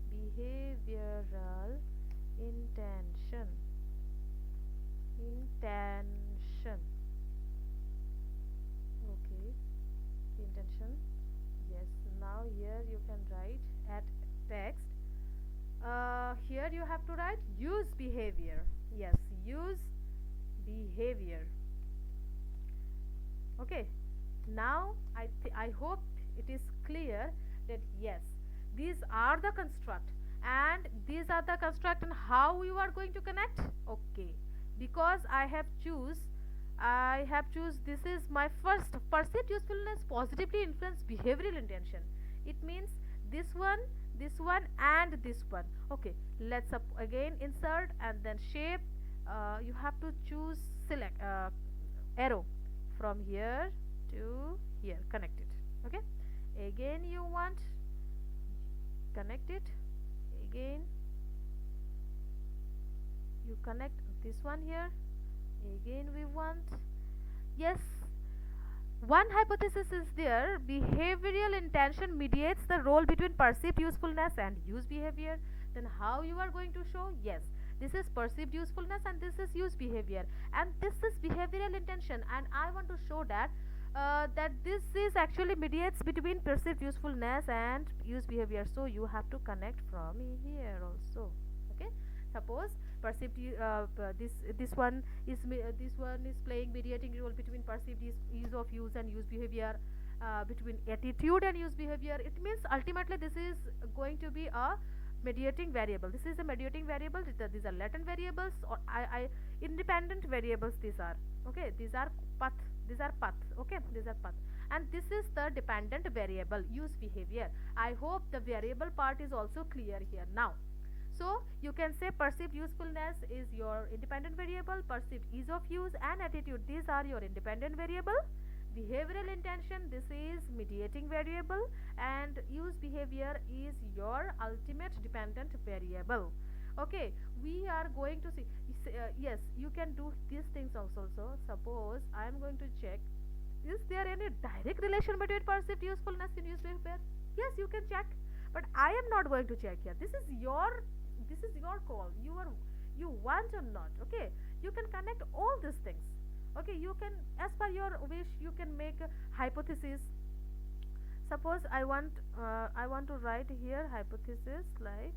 Intention. Okay, intention. Yes, now here you can write at text. Here you have to write use behavior. Yes, use behavior. Okay, now I hope it is clear that yes, these are the construct, and these are the construct, and how you are going to connect. Okay, because I have choose this is my first perceived usefulness positively influence behavioral intention. It means this one, and this one. Okay, let's again insert and then shape. You have to choose select arrow from here to here, connect it. Okay, again you want connect it, again you connect this one here, again we want. Yes, one hypothesis is there: behavioral intention mediates the role between perceived usefulness and use behavior. Then how you are going to show? Yes, this is perceived usefulness and this is use behavior, and this is behavioral intention, and I want to show that that this is actually mediates between perceived usefulness and use behavior. So you have to connect from here also. Okay, suppose perceived this one is playing mediating role between perceived ease of use and use behavior, between attitude and use behavior. It means ultimately this is going to be a mediating variable. This is a mediating variable. These are latent variables, or I independent variables. These are okay. These are path. Okay, these are path, and this is the dependent variable use behavior. I hope the variable part is also clear here now. So you can say perceived usefulness is your independent variable, perceived ease of use and attitude, these are your independent variable. Behavioral intention, this is mediating variable, and use behavior is your ultimate dependent variable. Okay, we are going to see. Yes, you can do these things also. Suppose I am going to check, is there any direct relation between perceived usefulness and use behavior? Yes, you can check, but I am not going to check here. This is your call. You want or not. Okay, you can connect all these things. Okay, you can, as per your wish, you can make a hypothesis. Suppose I want to write here hypothesis like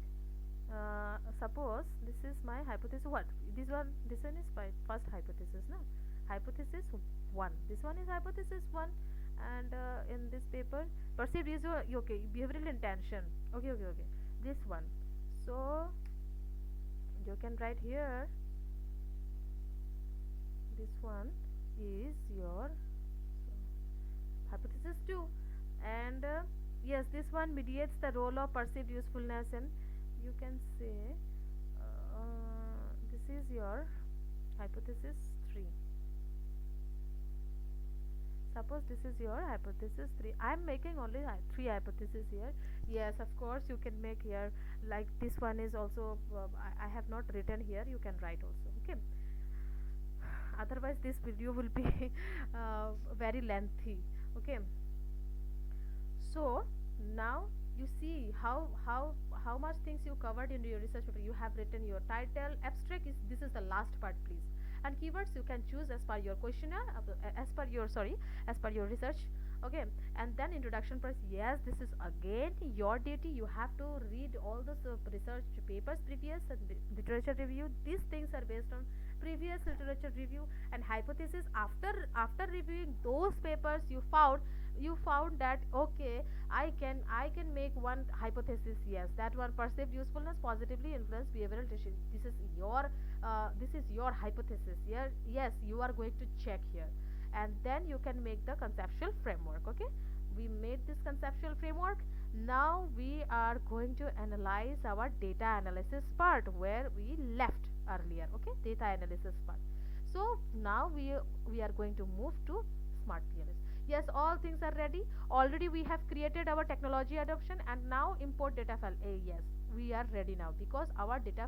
suppose this is my hypothesis. What this one is my first hypothesis. No, hypothesis 1. This one is hypothesis 1, and in this paper perceived is okay, behavioral intention. Okay, this one. So you can write here, this one is your hypothesis 2, and yes, this one mediates the role of perceived usefulness, and you can say this is your hypothesis 3. Suppose this is your hypothesis 3. I am making only 3 hypotheses here. Yes, of course you can make here, like this one is also I have not written here, you can write also. Okay, otherwise this video will be very lengthy. Okay, so now you see how much things you covered in your research paper. You have written your title, abstract is this is the last part, please. And keywords you can choose as per your questionnaire, as per your sorry, as per your research. Okay, and then introduction part. Yes, this is again your duty. You have to read all those research papers previous and literature review. These things are based on previous literature review and hypothesis. After reviewing those papers, you found that okay, I can make one hypothesis. Yes, that one perceived usefulness positively influence behavioral decision. This is your hypothesis. Yes, you are going to check here, and then you can make the conceptual framework. Okay, we made this conceptual framework. Now we are going to analyze our data analysis part where we left earlier. Okay, data analysis part. So now we are going to move to smart PLS. Yes, all things are ready. Already we have created our technology adoption, and now import data file. Yes, we are ready now because our data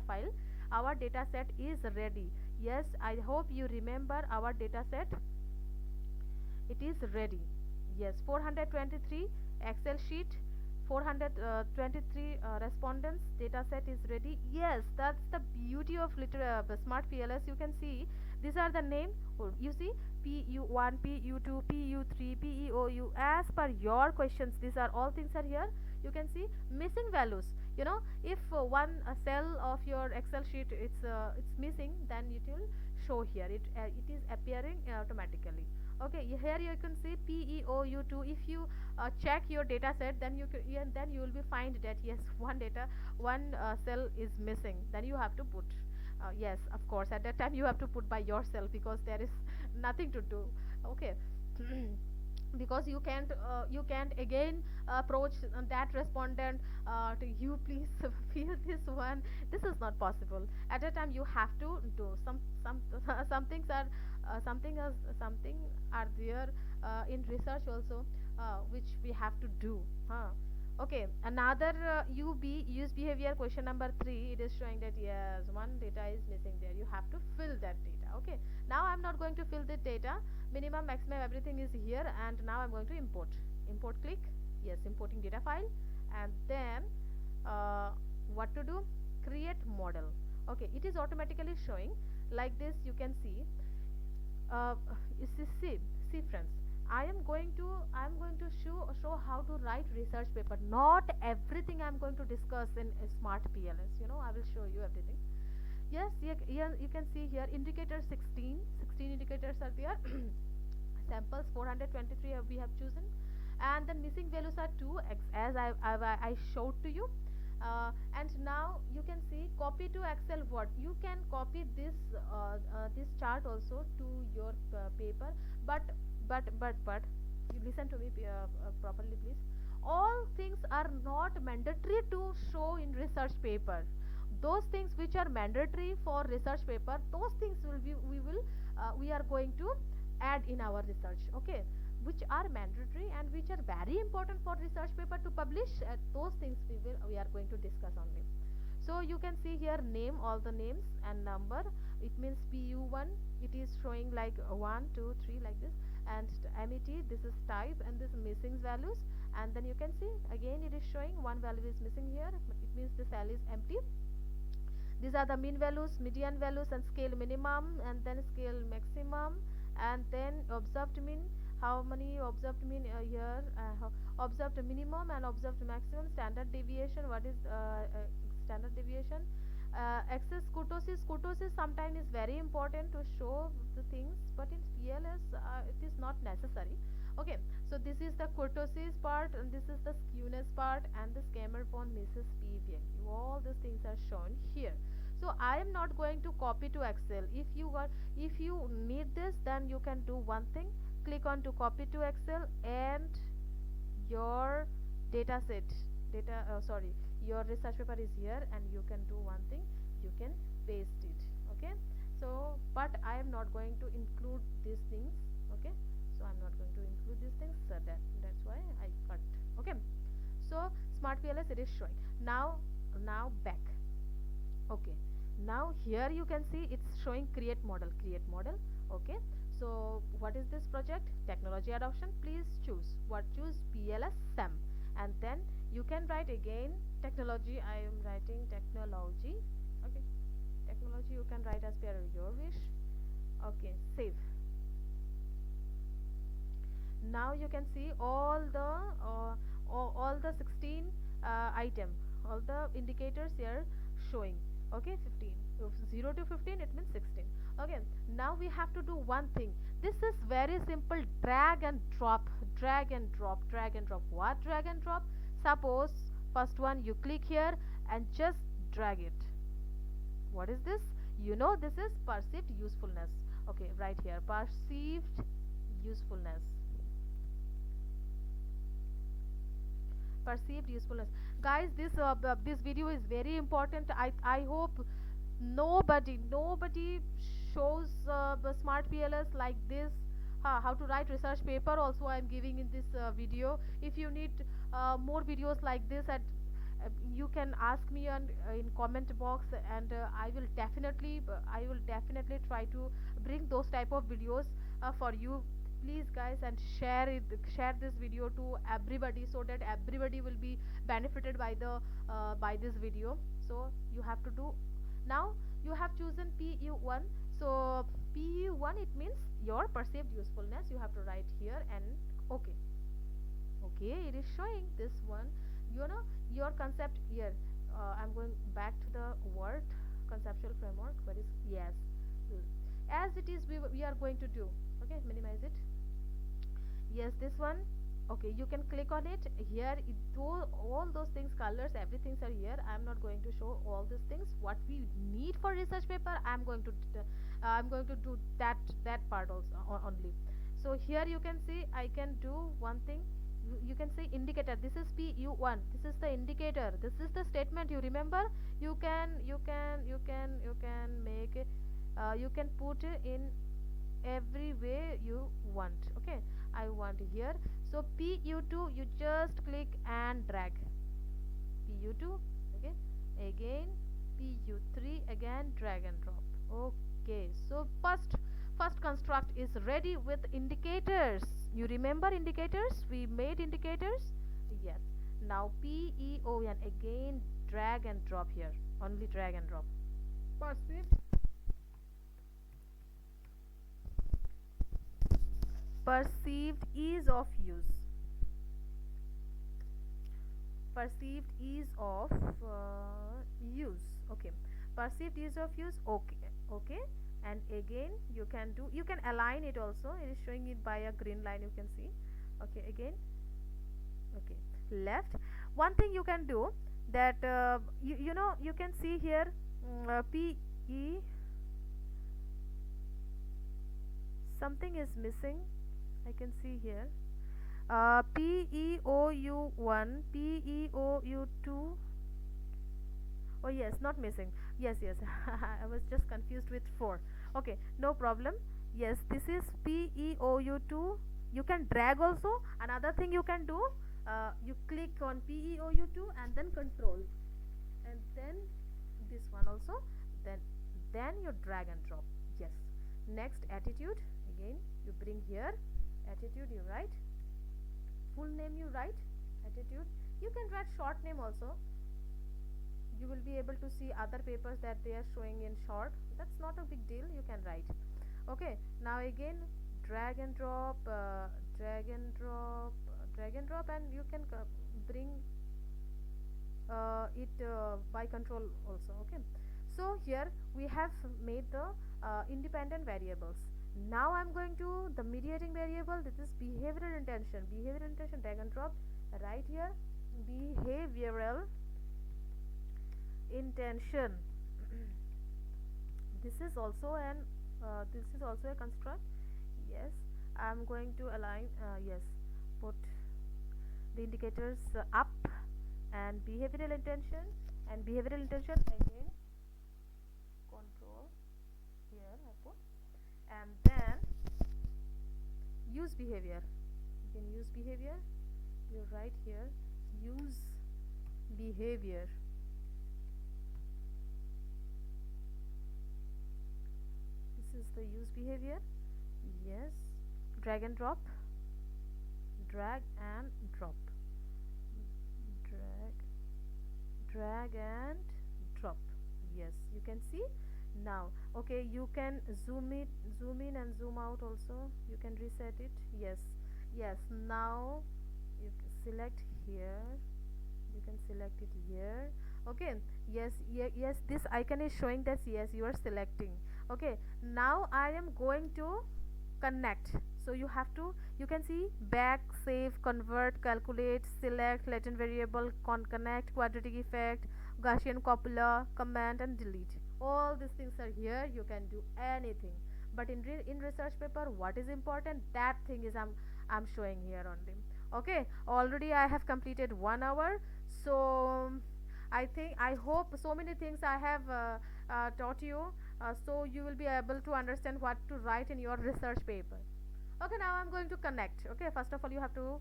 set is ready. Yes, I hope you remember our data set. It is ready. Yes, 423 Excel sheet, 423 respondents data set is ready. Yes, that's the beauty of the smart PLS. You can see these are the name. You see PU1, PU2, PU3, PEOU as per your questions. These are all things are here. You can see missing values. If one cell of your Excel sheet it's missing, then it will show here. It is appearing automatically. Okay, here you can see PEOU2. If you check your data set, then then you will be find that yes, one cell is missing. Then you have to put yes, of course, at that time you have to put by yourself because there is nothing to do. Okay. Because you can't again approach that respondent to you please fill this one. This is not possible. At a time you have to do some things are something are there in research also, which we have to do. Okay, another use behavior question number 3. It is showing that yes, one data is missing there. You have to fill that data. Okay, now I'm not going to fill the data. Minimum, maximum, everything is here, and now I'm going to import. Click yes, importing data file, and then what to do, create model. Okay, it is automatically showing like this. You can see uh, see friends, I am going to show how to write research paper. Not everything I'm going to discuss in a smart PLS. I will show you everything. Yes, here you can see here indicators 16 indicators are there. Samples 423 we have chosen, and then missing values are 2 as I showed to you. And now you can see copy to Excel. What you can copy this chart also to your paper, but you listen to me properly, please. All things are not mandatory to show in research paper. Those things which are mandatory for research paper, those things we are going to add in our research. Okay, which are mandatory and which are very important for research paper to publish, those things we are going to discuss only. So you can see here name, all the names and number. It means PU1, it is showing like 1 2 3 like this, and MET, this is type, and this missing values. And then you can see again it is showing one value is missing here. It means the cell is empty. These are the mean values, median values, and scale minimum, and then scale maximum, and then observed mean. How many observed mean here? Observed minimum and observed maximum. Standard deviation. What is standard deviation? Excess kurtosis sometimes is very important to show the things, but in PLS it is not necessary. Okay, so this is the kurtosis part, and this is the skewness part, and the Scammerdborn misses p value. All these things are shown here. So I am not going to copy to Excel. If you need this, then you can do one thing. Click on to copy to Excel, and your data set your research paper is here, and you can do one thing, you can paste it. Okay, so but I am not going to include these things. Okay, so I'm not going to include these things, so that's why I cut. Okay, so smart PLS it is showing now back. Okay, now here you can see it's showing create model. Okay, so what is this project? Technology adoption. Please choose PLS-SEM, and then You can write again technology. I am writing technology. Okay, technology you can write as per your wish. Okay, save. Now you can see all the 16 item, all the indicators here showing. Okay, 15. If 0 to 15 it means 16. Okay, now we have to do one thing. This is very simple. Drag and drop, drag and drop, drag and drop. What drag and drop? Suppose first one you click here and just drag it. What is this? You know, this is perceived usefulness. Okay, right here, perceived usefulness. Perceived usefulness. Guys, this video is very important. I hope nobody shows the smart PLS like this. How to write research paper also I am giving in this video. If you need more videos like this, at you can ask me on in comment box, and I will definitely try to bring those type of videos for you. Please guys, and share this video to everybody, so that everybody will be benefited by this video. So you have to do. Now you have chosen PU1. So PU1, it means your perceived usefulness. You have to write here and okay. Okay, it is showing this one. You know your concept here. I'm going back to the word conceptual framework. But is yes, as it is, we are going to do. Okay, minimize it. Yes, this one. Okay, you can click on it here. All those things, colors, everything are here. I'm not going to show all these things. What we need for research paper, I'm going to do that part also only. So here you can see I can do one thing. You can say indicator. This is PU1. This is the indicator. This is the statement. You remember? You can make you can put in every way you want. Okay, I want here. So PU2, you just click and drag. PU2. Okay, again PU3, again drag and drop. Okay, so first construct is ready with indicators. You remember indicators? We made indicators. Yes. Now PEON, again drag and drop here. Only drag and drop. Perceived ease of use. Perceived ease of use. Okay, perceived ease of use. Okay, and again you can align it also. It is showing it by a green line, you can see. Okay, again. Okay, left. One thing you can do, that you know, you can see here PE, something is missing. I can see here PEOU1, PEOU2. Oh yes, not missing. Yes. I was just confused with 4. Okay, no problem. Yes, this is PEOU2. You can drag also. Another thing you can do, you click on PEOU2 and then control, and then this one also, then you drag and drop. Yes. Next, attitude. Again you bring here attitude, you write full name, you write attitude. You can write short name also. You will be able to see other papers that they are showing in short. That's not a big deal, you can write. Okay, now again drag and drop, drag and drop, drag and drop, and you can bring it by control also. Okay, so here we have made the independent variables. Now I'm going to the mediating variable. This is behavioral intention. Behavioral intention, drag and drop right here. Behavioral intention. This is also a construct. Yes, I'm going to align. Yes, put the indicators up, and behavioral intention again. Control here I put, and then use behavior. You can use behavior. You write here use behavior. This is the use behavior. Yes, drag and drop, drag and drop, drag drag and drop. Yes, you can see now. Okay, you can zoom in and zoom out also. You can reset it. Yes, yes, now you select here, you can select it here. Okay, yes, yes, this icon is showing that yes, you are selecting. Okay, now I am going to connect. So you have to, you can see back, save, convert, calculate, select, latent variable, connect, quadratic effect, Gaussian copula, command and delete. All these things are here. You can do anything, but in research paper what is important, that thing is I'm showing here only. Okay, already I have completed 1 hour. So I think, I hope so many things I have taught you, so you will be able to understand what to write in your research paper. Okay, now I'm going to connect. Okay, first of all you have to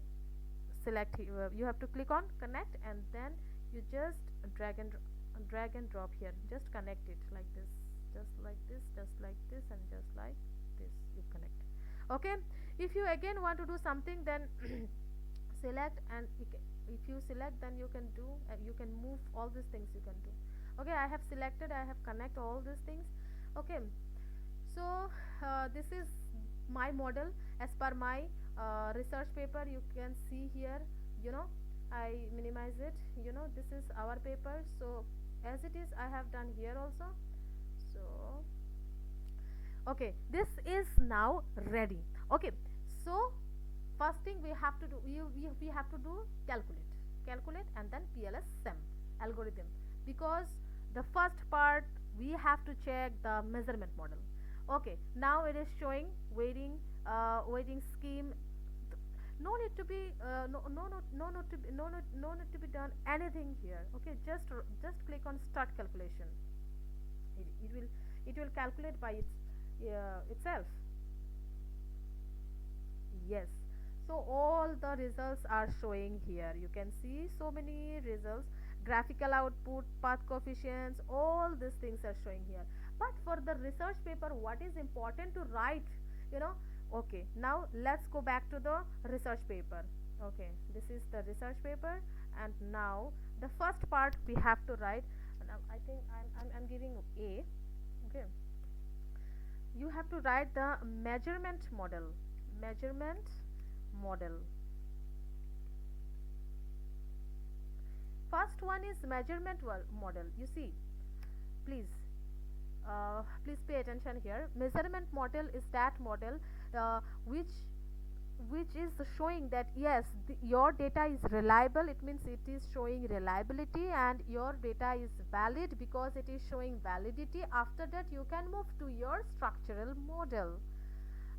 select, you have to click on connect, and then you just drag and drop here, just connect it like this, just like this, just like this, and just like this, you connect. Okay, if you again want to do something, then select, and if you select, then you can do, you can move all these things you can do. Okay, I have selected, I have connect all these things. Okay, so this is my model as per my research paper. You can see here, you know, I minimize it, you know, this is our paper. So as it is, I have done here also. So okay, this is now ready. Okay, so first thing we have to do, we have to do calculate and then PLS-SEM algorithm, because the first part we have to check the measurement model. Okay, now it is showing weighting scheme. No need to be no need to be done anything here. Okay, just click on start calculation. It will calculate by itself. Yes, so all the results are showing here. You can see so many results, graphical output, path coefficients, all these things are showing here. But for the research paper, what is important to write, you know. Okay, now let's go back to the research paper. Okay, this is the research paper, and now the first part we have to write. Now I think I'm giving A. Okay, you have to write the measurement model. Measurement model. First one is measurement model. You see, please, please pay attention here. Measurement model is that model uh, which is showing that yes, your data is reliable. It means it is showing reliability, and your data is valid because it is showing validity. After that you can move to your structural model.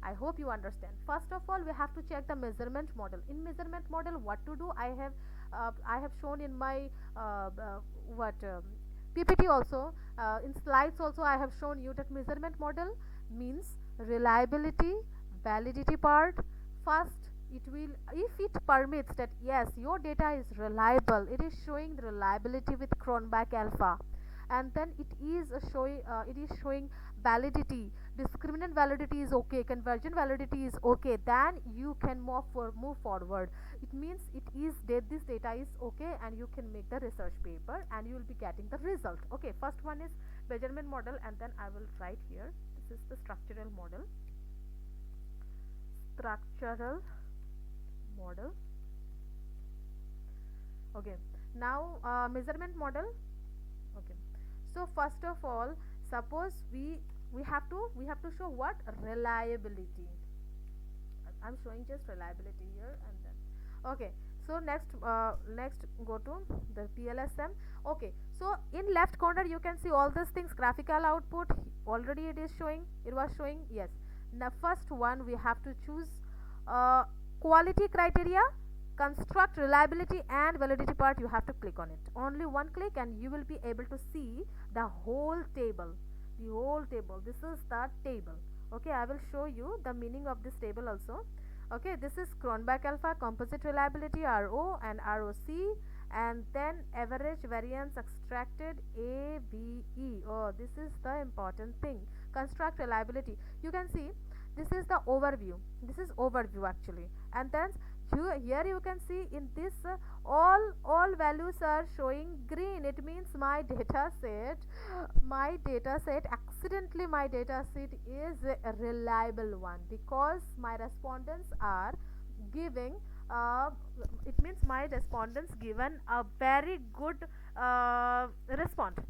I hope you understand. First of all, we have to check the measurement model. In measurement model, what to do? I have shown in my what PPT also, in slides also. I have shown you that measurement model means reliability, validity part. First, it will, if it permits that yes, your data is reliable, it is showing the reliability with Cronbach alpha, and then it is showing validity, discriminant validity is okay, conversion validity is okay, then you can move forward. It means it is that this data is okay, and you can make the research paper and you will be getting the result. Okay, first one is measurement model, and then I will write here, this is the structural model. Okay, now measurement model. Okay, so first of all, suppose we have to show what? Reliability. I'm showing just reliability here, and then okay, so next go to the PLS-SEM. Okay, so in left corner you can see all these things, graphical output. Already it was showing, yes. Now first one we have to choose quality criteria, construct reliability and validity part. You have to click on it, only one click, and you will be able to see the whole table. This is the table. Okay, I will show you the meaning of this table also. Okay, this is Cronbach alpha, composite reliability, RO and ROC, and then average variance extracted, AVE. Oh, this is the important thing. Construct reliability. You can see this is the overview. This is overview actually, and then here you can see in this all values are showing green. It means my data set accidentally my data set is a reliable one, because my respondents are giving uh, it means my respondents given a very good response,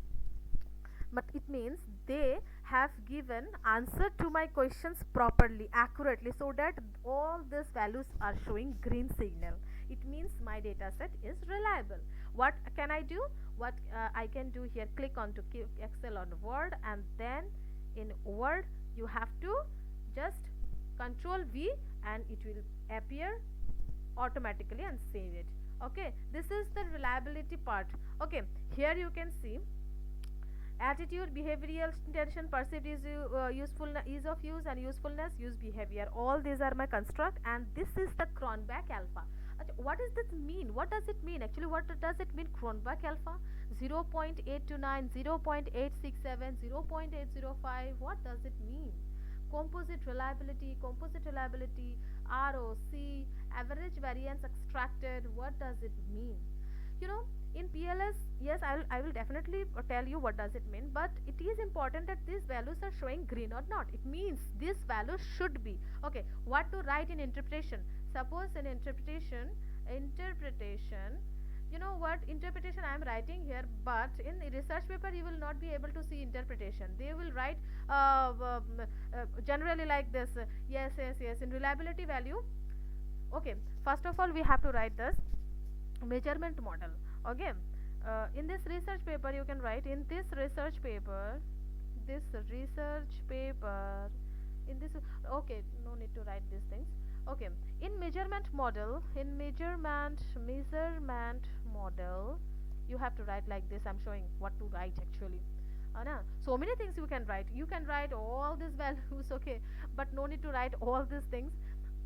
but it means they have given answer to my questions properly, accurately, so that all these values are showing green signal. It means my data set is reliable. What can I do? What I can do here, click on to Excel on Word, and then in Word you have to just Control V and it will appear automatically and save it. Okay, this is the reliability part. Okay, here you can see attitude, behavioral intention, perceived usefulness, ease of use, and usefulness, use behavior. All these are my construct, and this is the Cronbach alpha. What does this mean? What does it mean? Actually, what does it mean? Cronbach alpha 0.829, 0.867, 0.805. What does it mean? Composite reliability, ROC, average variance extracted. What does it mean? You know, in PLS, yes, I will definitely tell you what does it mean, but it is important that these values are showing green or not. It means this value should be okay. What to write in interpretation? Suppose in interpretation, you know what interpretation I am writing here, but in the research paper you will not be able to see interpretation. They will write generally like this, yes, in reliability value. Okay, first of all we have to write this measurement model. Okay, in this research paper you can write, in this research paper in this, okay, no need to write these things. Okay, in measurement model model you have to write like this. I'm showing what to write actually. So many things you can write. You can write all these values, okay, but no need to write all these things.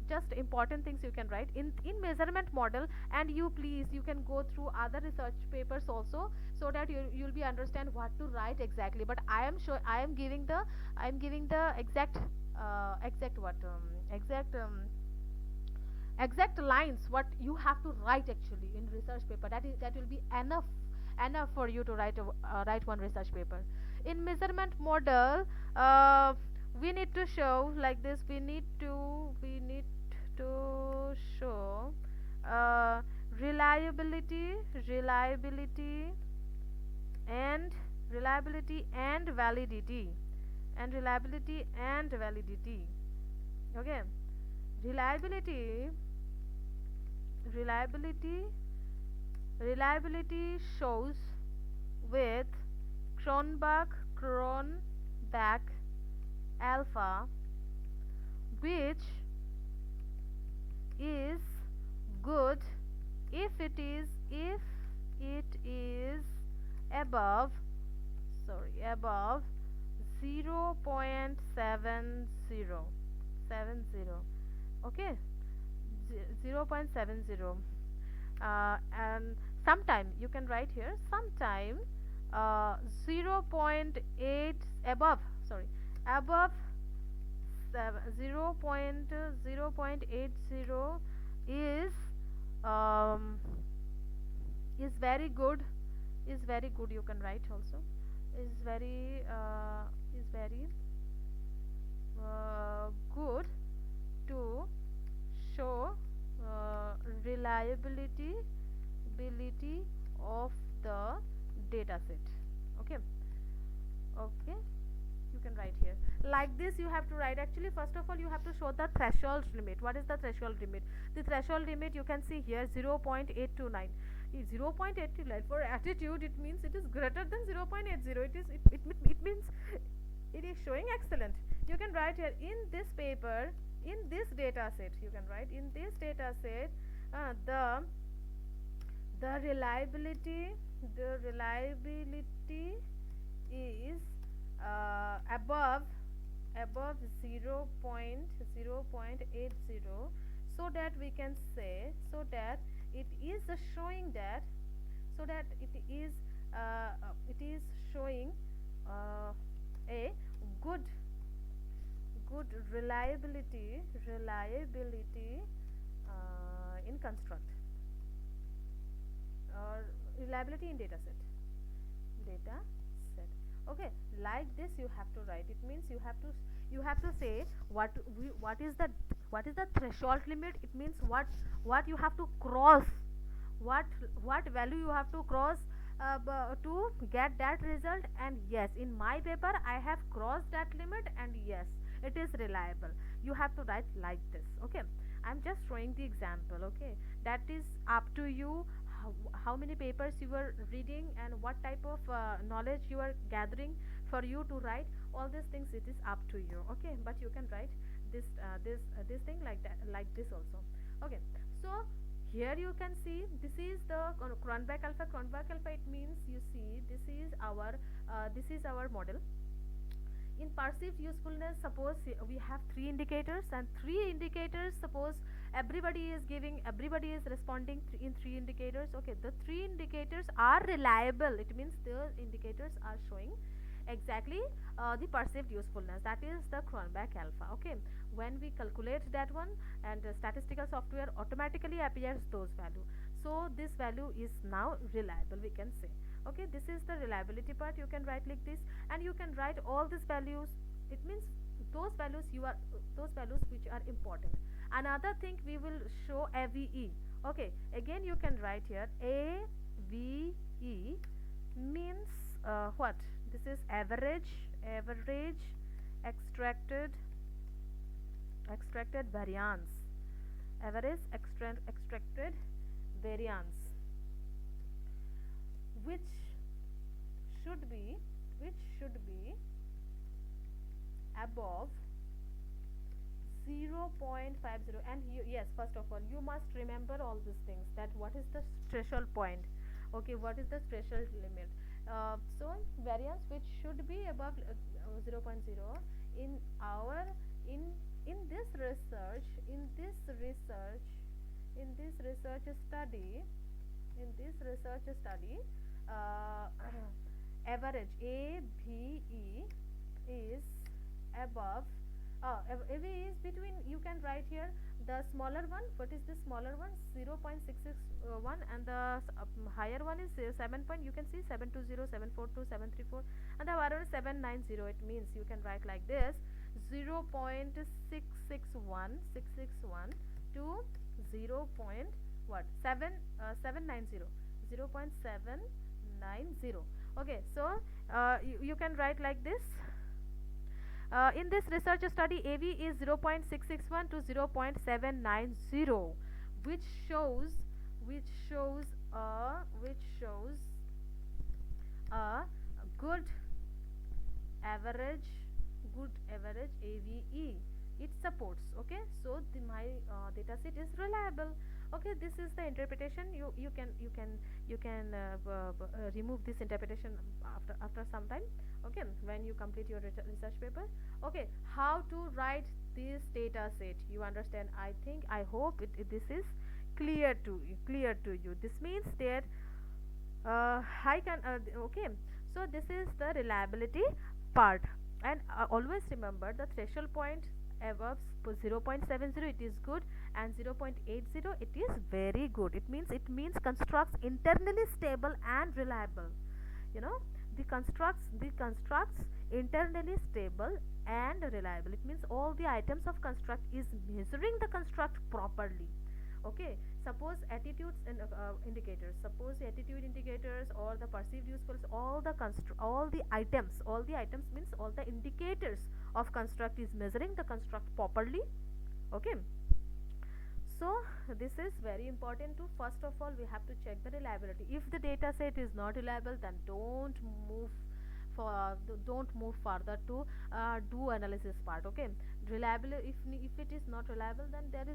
Just important things you can write in measurement model, and you can go through other research papers also, so that you'll be understand what to write exactly. But I am giving the exact lines what you have to write actually in research paper. That will be enough for you to write one research paper. In measurement model, we need to show like this. We need to show uh, reliability and validity, okay. reliability reliability reliability shows with Cronbach alpha, which is good if it is above 0.70, okay, 0.70. And sometime you can write here, sometime 0.8 above 0.80 is very good. You can write also is very good to show reliability of the data set. Okay, you can write here like this. You have to write, actually first of all you have to show the threshold limit. What is the threshold limit? The threshold limit you can see here 0.829. 0.829 for attitude, it means it is greater than 0.80. It means it is showing excellent. You can write here in this paper, in this data set, you can write in this data set the reliability is above 0.80, so that we can say, so that it is showing that, so that it is showing a good reliability in construct or reliability in data set. Okay, like this you have to write. It means you have to say what is the threshold limit. It means what you have to cross, what what value you have to cross to get that result. And yes, in my paper I have crossed that limit, and yes, it is reliable. You have to write like this. Okay, I'm just showing the example. Okay, that is up to you, how many papers you are reading and what type of knowledge you are gathering for you to write all these things. It is up to you. Okay, but you can write this thing like that, like this also. Okay, so here you can see this is the Cronbach alpha. Cronbach alpha, it means, you see, this is our model. In perceived usefulness, suppose we have three indicators, and three indicators, suppose everybody is responding in three indicators. Okay, the three indicators are reliable. It means the indicators are showing exactly the perceived usefulness, that is the Cronbach alpha. Okay, when we calculate that one, and statistical software automatically appears those value, so this value is now reliable, we can say. Okay, this is the reliability part. You can write like this, and you can write all these values. It means those values which are important. Another thing, we will show AVE. Okay, again you can write here AVE means what? This is average extracted variance. Average extracted variance, which should be above 0.50. And yes, first of all, you must remember all these things, that what is the threshold point. Okay, what is the threshold limit. So variance which should be above 0 0.0. in our in this research in this research in this research study in this research study average AVE is above, AVE is between, you can write here the smaller one. What is the smaller one? 0.661, and the higher one is 7 point, you can see 720, 742, 734, and the other one is 790. It means you can write like this: 0.661 to 0. What 7 790, 0.790. Okay, so you can write like this. In this research study, AV is 0.661 to 0.790, which shows a good average AVE. It supports. Okay, so my data set is reliable. Okay, this is the interpretation. You can remove this interpretation after some time. Okay, when you complete your research paper. Okay, how to write this data set, you understand. I hope this is clear to you. This means that I can okay, so this is the reliability part. And always remember, the threshold point above 0.70, it is good, and 0.80, it is very good. It means constructs internally stable and reliable. You know, the constructs internally stable and reliable. It means all the items of construct is measuring the construct properly. Okay, suppose attitudes and indicators, suppose the attitude indicators or the perceived usefulness, all the items means all the indicators of construct is measuring the construct properly. Okay, so this is very important too. First of all, we have to check the reliability. If the data set is not reliable, then don't move further to do analysis part. Okay, reliable, if it is not reliable, then there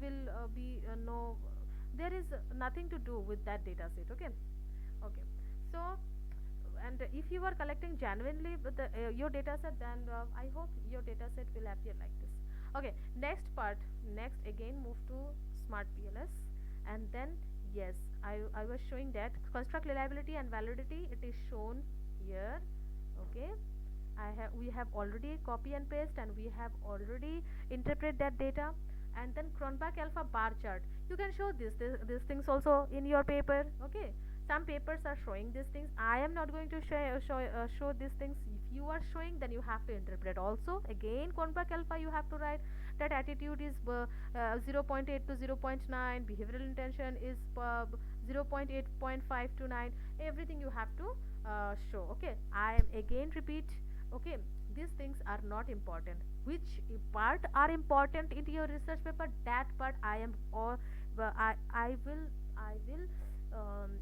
will be no there is nothing to do with that data set. Okay, okay, so, and if you are collecting genuinely with your data set, then I hope your data set will appear like this. Okay, next again move to SmartPLS, and then yes, I was showing that construct reliability and validity, it is shown here. Okay, we have already copy and paste, and we have already interpret that data. And then Cronbach alpha bar chart, you can show these things also in your paper. Okay, some papers are showing these things. I am not going to show these things. If you are showing, then you have to interpret also. Again, Cronbach alpha, you have to write that attitude is 0.8 to 0.9, behavioral intention is 0.8.5 to 9. Everything you have to show. Okay, I am again repeat. Okay, these things are not important. Which part are important in your research paper, that part I am, or I will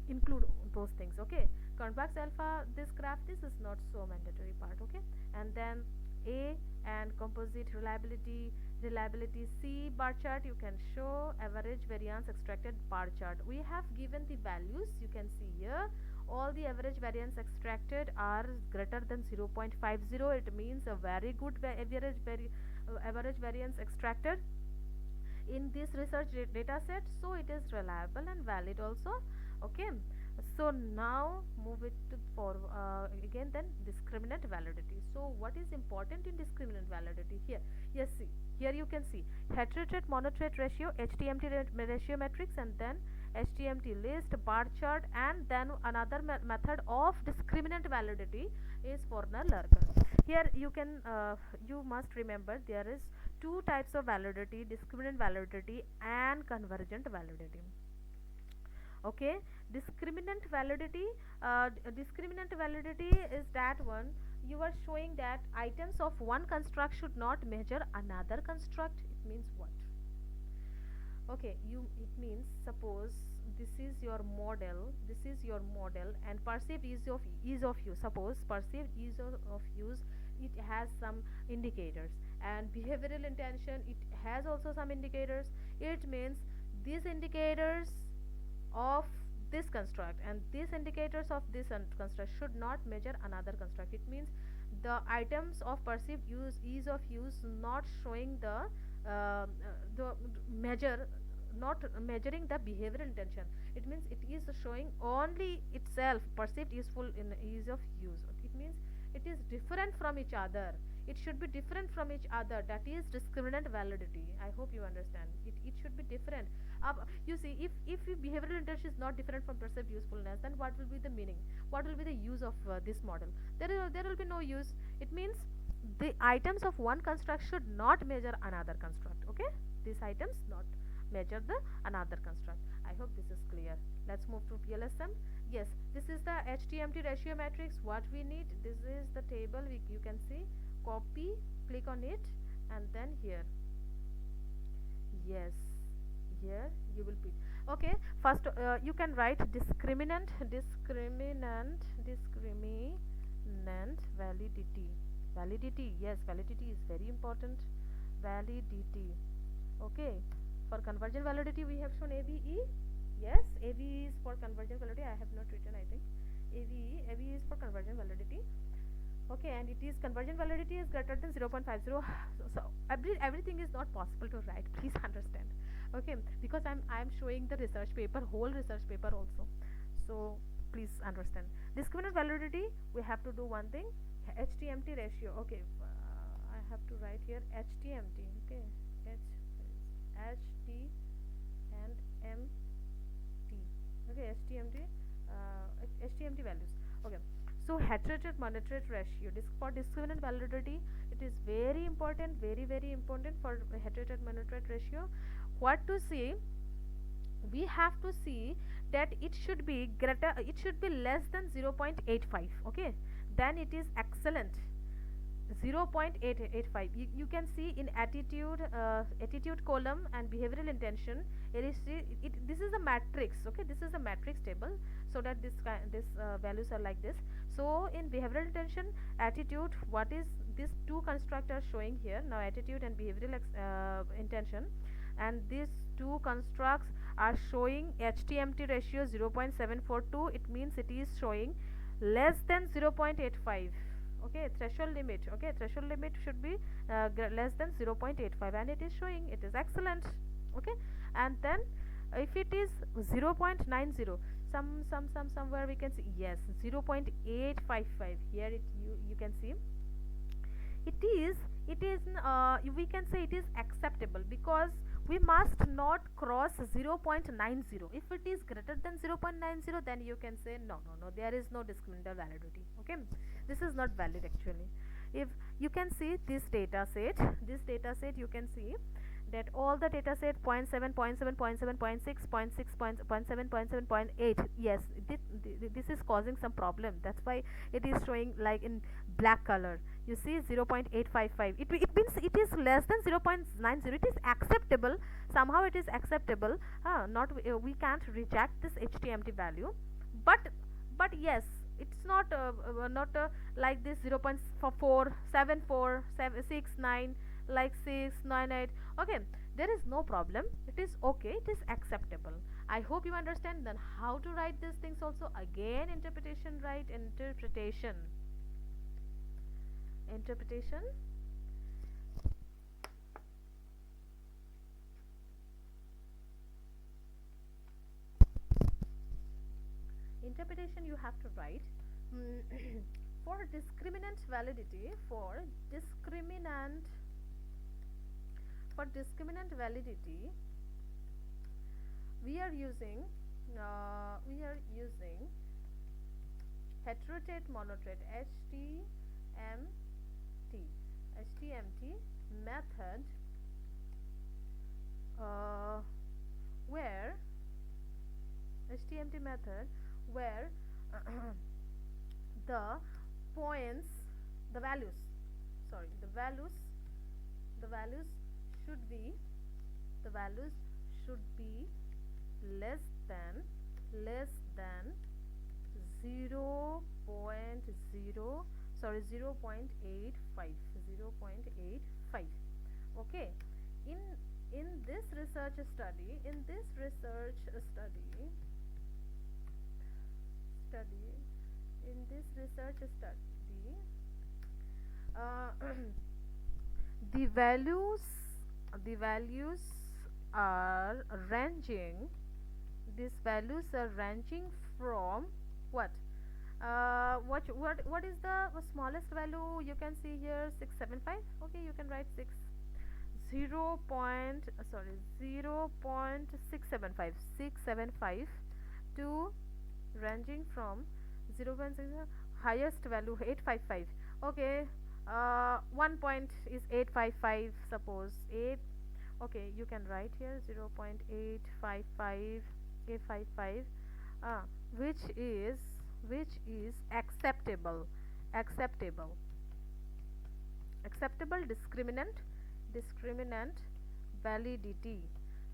include those things. Okay, convex alpha, this graph, this is not so mandatory part. Okay, and then A and composite reliability C bar chart, you can show average variance extracted bar chart. We have given the values, you can see here all the average variance extracted are greater than 0.50. It means a very good average variance extracted in this research data set, so it is reliable and valid also. Okay, so now move it to for again then discriminant validity. So what is important in discriminant validity here? Yes, see, here you can see heterotrait monotrait ratio, HTMT ratio matrix, and then HTMT list, bar chart, and then another method of discriminant validity is Forner-Lurgan. Here you can you must remember there is two types of validity: discriminant validity and convergent validity. Okay, discriminant validity is that one you are showing that items of one construct should not measure another construct. It means what? Okay, it means suppose this is your model and perceived ease of use. Suppose perceived ease of use, it has some indicators, and behavioral intention, it has also some indicators. It means these indicators of this construct and these indicators of this construct should not measure another construct. It means the items of perceived ease of use not showing the measure, not measuring the behavioral intention. It means it is showing only itself perceived useful in ease of use. It means it is different from each other. It should be different from each other. That is discriminant validity. I hope you understand. It should be different. You see, if behavioral intention is not different from perceived usefulness, then what will be the meaning? What will be the use of this model? There will be no use. It means the items of one construct should not measure another construct. Okay, these items not measure the another construct. I hope this is clear. Let's move to PLS-SEM. Yes, this is the HTMT ratio matrix. What we need, this is the table. You can see, copy, click on it, and then here. Yes, here you will put. Okay, first you can write discriminant validity. Yes, validity is very important. Validity. Okay, for convergent validity we have shown AVE. Yes, AVE is for convergent validity. I have not written, I think. AVE is for convergent validity. Okay, and it is convergent validity is greater than 0.50. So everything is not possible to write. Please understand. Okay, because I'm showing the research paper, whole research paper also. So please understand. Discriminant validity, we have to do one thing. HTMT ratio. Okay, I have to write here HTMT. Okay, HT and MT. Okay, HTMT values. Okay, so heterotrait monotrait ratio. For discriminant validity, it is very important, very important for heterotrait monotrait ratio. What to see? We have to see that it should be greater. It should be less than 0.85. Okay, then it is excellent. 0.885. You can see in attitude column and behavioral intention. This is a matrix. Okay, this is a matrix table, so that this values are like this. So in behavioral intention, attitude, what is these two constructs are showing here now, attitude and behavioral intention, and these two constructs are showing HTMT ratio 0.742. It means it is showing less than 0.85. Okay, threshold limit. Okay, threshold limit should be less than 0.85, and it is showing it is excellent. Okay, and then if it is 0.90, somewhere we can see, yes, 0.855. Here you can see it is we can say it is acceptable, because we must not cross 0.90. If it is greater than 0.90, then you can say no, no, no, there is no discriminator validity. Okay, this is not valid actually. If you can see this data set you can see that all the data set zero point 0.7, 0.7, 0.7, 0.6, 0.6, 0.7, 0.7, 0.8, yes, this is causing some problem. That's why it is showing like in black color. You see 0.855, it means it is less than 0.90. It is acceptable, somehow it is acceptable. Not we can't reject this HTMT value, but yes, it's not like this 0.4, 74, 69, like 698. Okay, there is no problem, it is okay, it is acceptable. I hope you understand. Then how to write these things also? Again, interpretation, right? Interpretation. Interpretation you have to write. For discriminant validity, for discriminant validity, we are using heterotrait monotrait HTMT method, where HTMT method where the points the values sorry the values the values should be the values should be less than 0.0 sorry 0.85. Okay, in this research study uh, the values are ranging from what? What is the smallest value? You can see here 675. Okay, you can write 0.675 to ranging from 0.6, highest value 855. Okay, 1 point is 855, suppose 8. Okay, you can write here 0.855, uh, which is acceptable discriminant validity.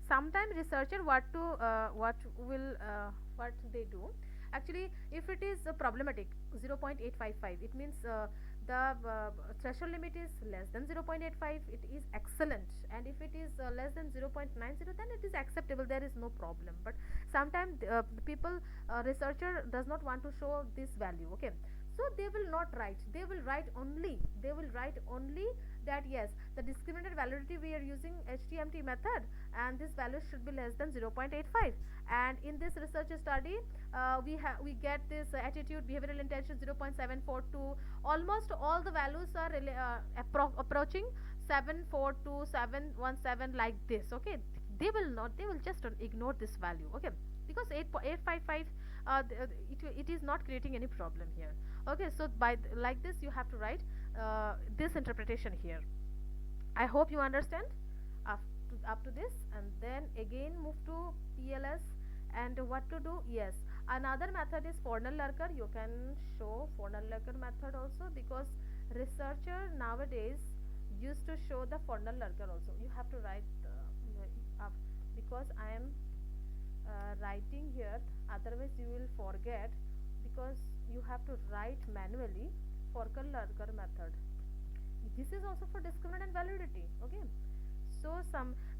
Sometimes researcher what they do, actually, if it is problematic 0.855, it means the threshold limit is less than 0.85, it is excellent, and if it is less than 0.90, then it is acceptable, there is no problem. But sometimes people researcher does not want to show this value. Okay, so they will not write, they will write only that yes, the discriminator validity we are using HTMT method, and this value should be less than 0.85. And in this research study, we get this attitude, behavioral intention 0.742. Almost all the values are approaching 742, 717, like this. Okay, they will just ignore this value. Okay, because 8.855, it is not creating any problem here. Okay, so like this you have to write this interpretation here. I hope you understand up to this, and then again move to PLS and what to do. Yes, another method is Fornell-Lurker. You can show Fornell-Lurker method also, because researcher nowadays used to show the Fornell-Lurker also. You have to write because I am writing here, otherwise you will forget, because you have to write manually Fornell-Lurker method. This is also for discriminant validity. Okay, so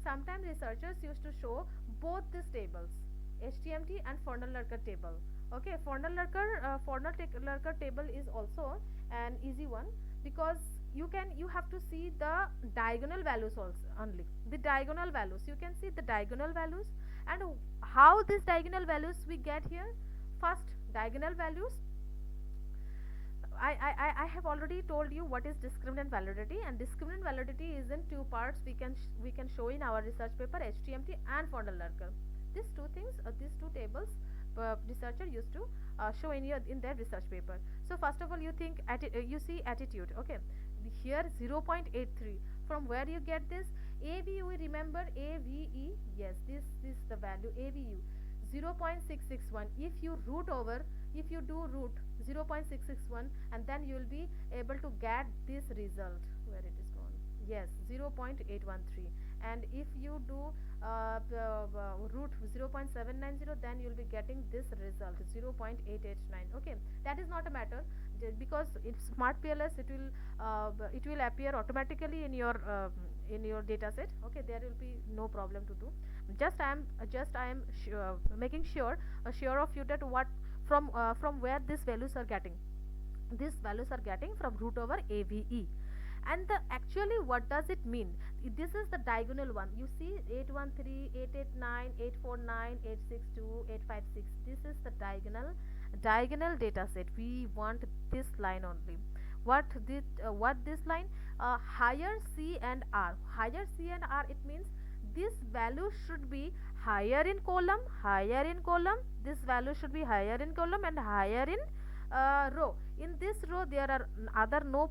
sometimes researchers used to show both these tables, HTMT and Fornell-Lurker table. Okay, Fornell-Lurker table is also an easy one, because you have to see the diagonal values also, only the diagonal values. You can see the diagonal values, and how these diagonal values we get here. First, diagonal values, I have already told you what is discriminant validity, and discriminant validity is in two parts. We can show in our research paper HTMT and Fondel-Lurker. These two things, these two tables, researcher used to show in their research paper. So first of all, you think you see attitude. Okay, here 0.83. From where you get this? AVU, remember AVE? Yes, this is the value AVU. 0.661. If you do root 0.661, and then you will be able to get this result. Where it is gone? Yes, 0.813. And if you do root 0.790, then you will be getting this result 0.889. Okay, that is not a matter, because in SmartPLS it will appear automatically in your data set. Okay, there will be no problem to do. I am making sure of you that what from where these values are getting. These values are getting from root over AVE. And actually what does it mean? This is the diagonal one. You see 813, 889, 849, 862, 856. This is the diagonal data set. We want this line only. What this line? Higher C and R. Higher C and R, it means this value should be higher in column. This value should be higher in column and higher in row. In this row there are other no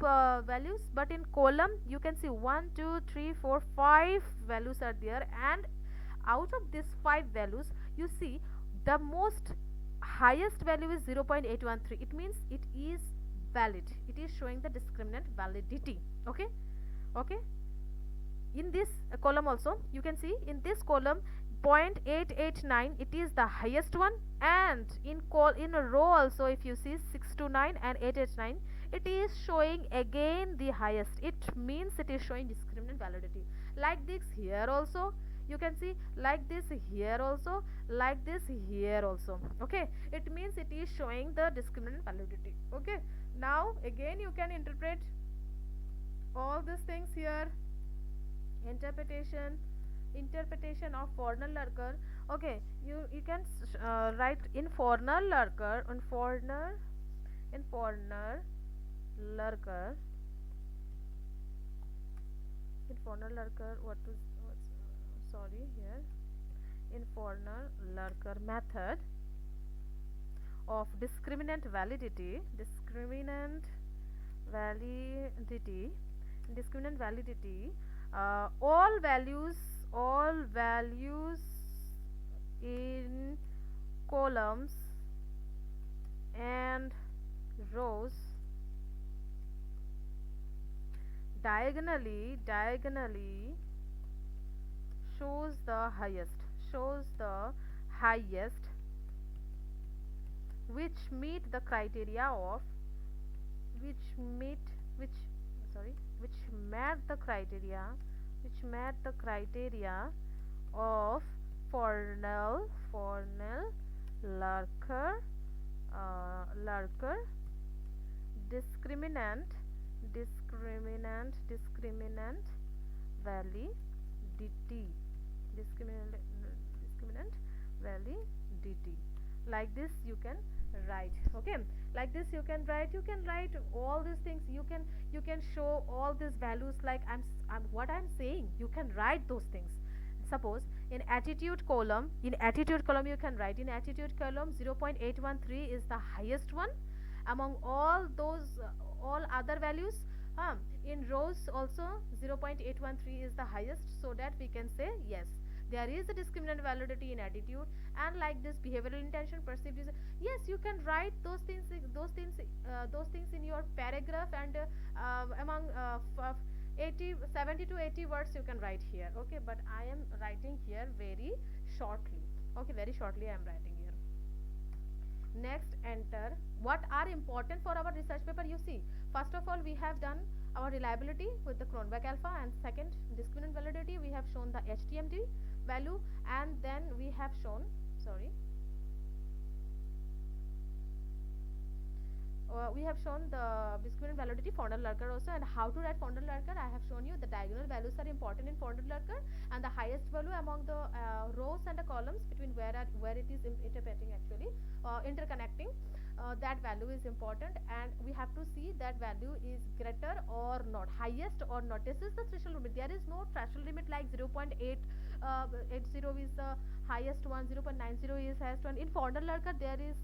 values, but in column you can see 1 2 3 4 5 values are there, and out of these 5 values you see the most highest value is 0.813. It means it is valid. It is showing the discriminant validity. Okay. In this column also you can see, in this column 0.889, it is the highest one, and in a row also, if you see 629 and 889, it is showing again the highest. It means it is showing discriminant validity. Like this here also you can see, like this here also, like this here also. Okay, it means it is showing the discriminant validity. Okay, now again you can interpret all these things here. Interpretation of Fondel-Lurker. Okay, you can write in Fondel-Lurker, in Fondel-Lurker method of discriminant validity, all values in columns and rows diagonally shows the highest, which met the criteria of Fondel-Lurker discriminant validity. Like this you can write. Okay, like this you can write all these things. You can show all these values, like what I'm saying, you can write those things. Suppose in attitude column you can write, in attitude column 0.813 is the highest one among all those all other values. In rows also 0.813 is the highest, so that we can say yes, there is a discriminant validity in attitude. And like this behavioral intention, perceived user, yes, you can write those things in your paragraph, and among 70 to 80 words you can write here. Okay, but I am writing here very shortly. Okay, very shortly I am writing here. Next, enter what are important for our research paper. You see, first of all we have done our reliability with the Cronbach alpha, and second, discriminant validity, we have shown the HTMT value, and then we have shown we have shown the discriminant validity Fondel-Lurker also. And how to write Fondel-Lurker, I have shown you the diagonal values are important in Fondel-Lurker, and the highest value among the rows and the columns between where it is interpreting, actually interconnecting. that value is important, and we have to see that value is greater or not, highest or not. This is the threshold limit. There is no threshold limit like 0.8 80 is the highest one, 0.90 is highest one. In Fondler Lurker there is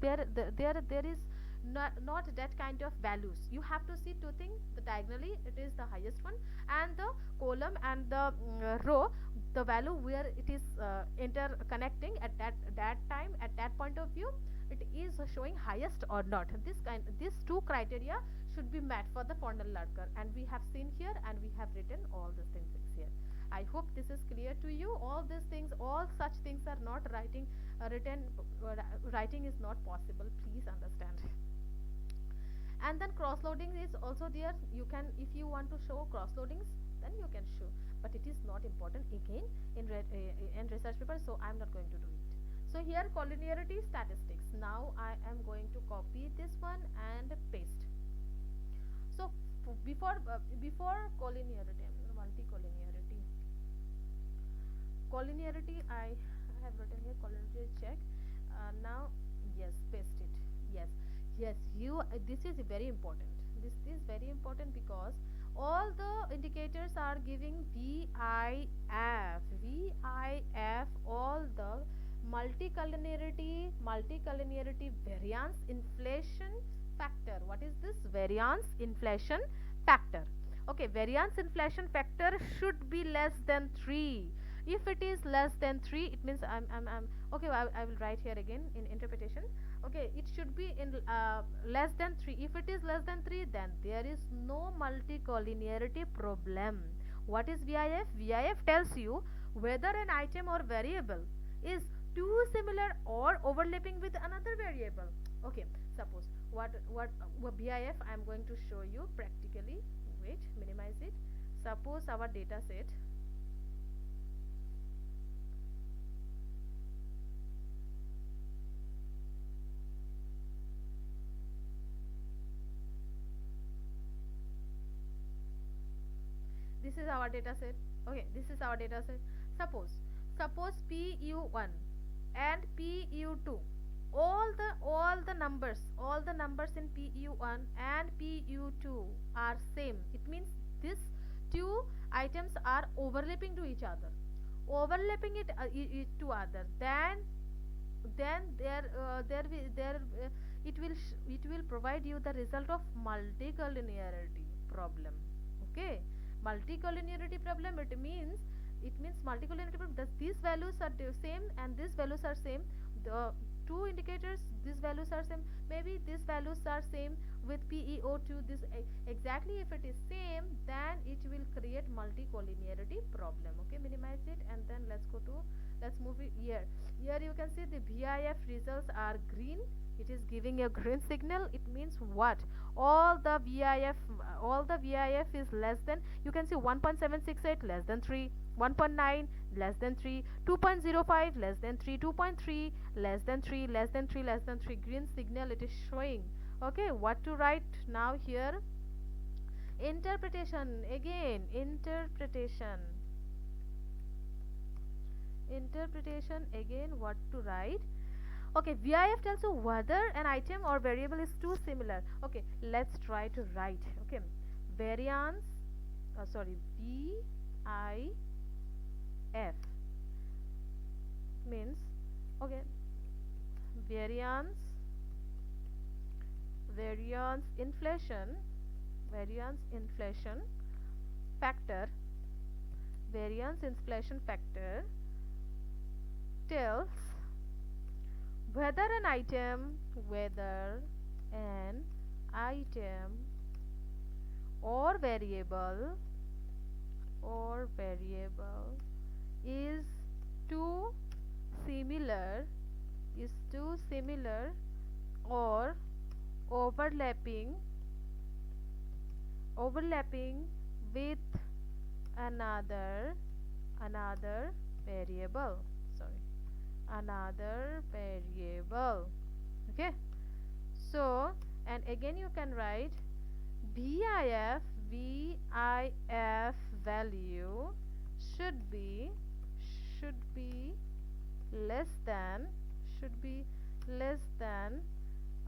there is not that kind of values. You have to see two things: the diagonally it is the highest one, and the column and the row, the value where it is interconnecting at that time, at that point of view, it is showing highest or not. These two criteria should be met for the Fondler Lurker, and we have seen here, and we have written all these things here. I hope this is clear to you. All these things, all such things are not writing is not possible, please understand. And then cross loading is also there. You can, if you want to show cross loadings, then you can show, but it is not important again in research paper, so I am not going to do it. So here collinearity statistics. Now I am going to copy this one and paste. So before collinearity, multi-collinearity. Collinearity I have written here. Collinearity check. Now yes, paste it. Yes, you. This is very important. This is very important because all the indicators are giving VIF, all the multicollinearity variance inflation factor. What is this? Variance inflation factor. Okay, variance inflation factor should be less than 3. If it is less than 3, it means I'm okay. I will write here again in interpretation. Okay, it should be in less than 3. If it is less than 3, then there is no multicollinearity problem. What is VIF? VIF tells you whether an item or variable is too similar or overlapping with another variable. Okay, suppose what VIF I am going to show you practically. Wait, minimize it. Suppose our data set. This is our data set. Okay, this is our data set. Suppose PU1 and PU2, all the numbers in PU1 and PU2 are same. It means these two items are overlapping to each other, to other. Then it will provide you the result of multicollinearity problem. Okay, multicollinearity problem, it means multicollinearity problem, that these values are the same and these values are same. The two indicators, these values are same. Maybe these values are same with PeO2. This exactly, if it is same, then it will create multicollinearity problem. Okay, minimize it, and then let's move it here. Here you can see the VIF results are green. It is giving a green signal. It means what? All the VIF is less than, you can see 1.768 less than 3, 1.9 less than 3, 2.05 less than 3, 2.3 less than 3, less than 3, less than 3. Green signal it is showing. Okay, what to write now here? Interpretation again. Interpretation again. What to write? Okay, VIF tells you whether an item or variable is too similar. Okay, let's try to write. Okay, variance, VIF means, okay, variance inflation factor. Variance inflation factor tells whether an item or variable is too similar or overlapping with another variable. Okay, so, and again you can write VIF value should be less than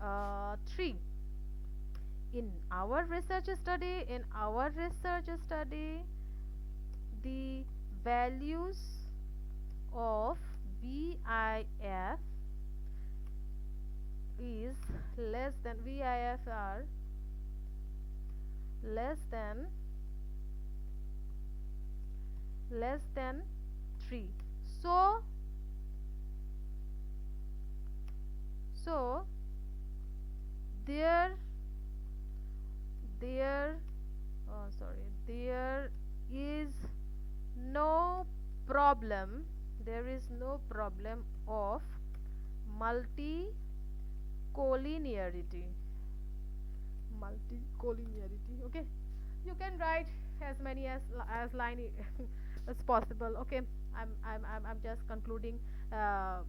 3. In our research study, the values of BIF is less than VIF are less than 3. So there there there is no problem of multicollinearity. Okay, you can write as many as line as possible. Okay, I'm just concluding, uh,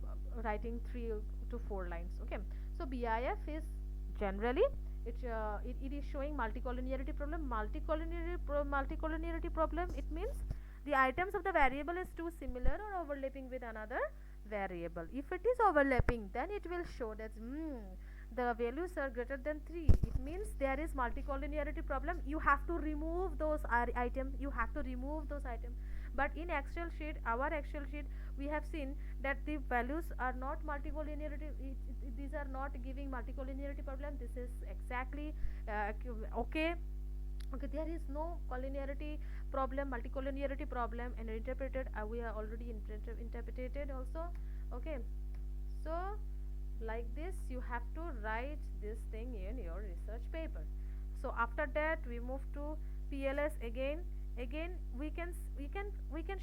writing 3 to 4 lines. Okay, so BIF is generally it is showing multicollinearity problem. Multicollinearity problem, it means the items of the variable is too similar or overlapping with another variable. If it is overlapping, then it will show that the values are greater than 3. It means there is multicollinearity problem. You have to remove those items. But in Excel sheet, our Excel sheet, we have seen that the values are not multicollinearity. These are not giving multicollinearity problem. This is exactly okay. Okay, there is no multicollinearity problem, and interpreted, we are already interpreted also. Okay, so like this you have to write this thing in your research paper. So after that we move to PLS. Again we can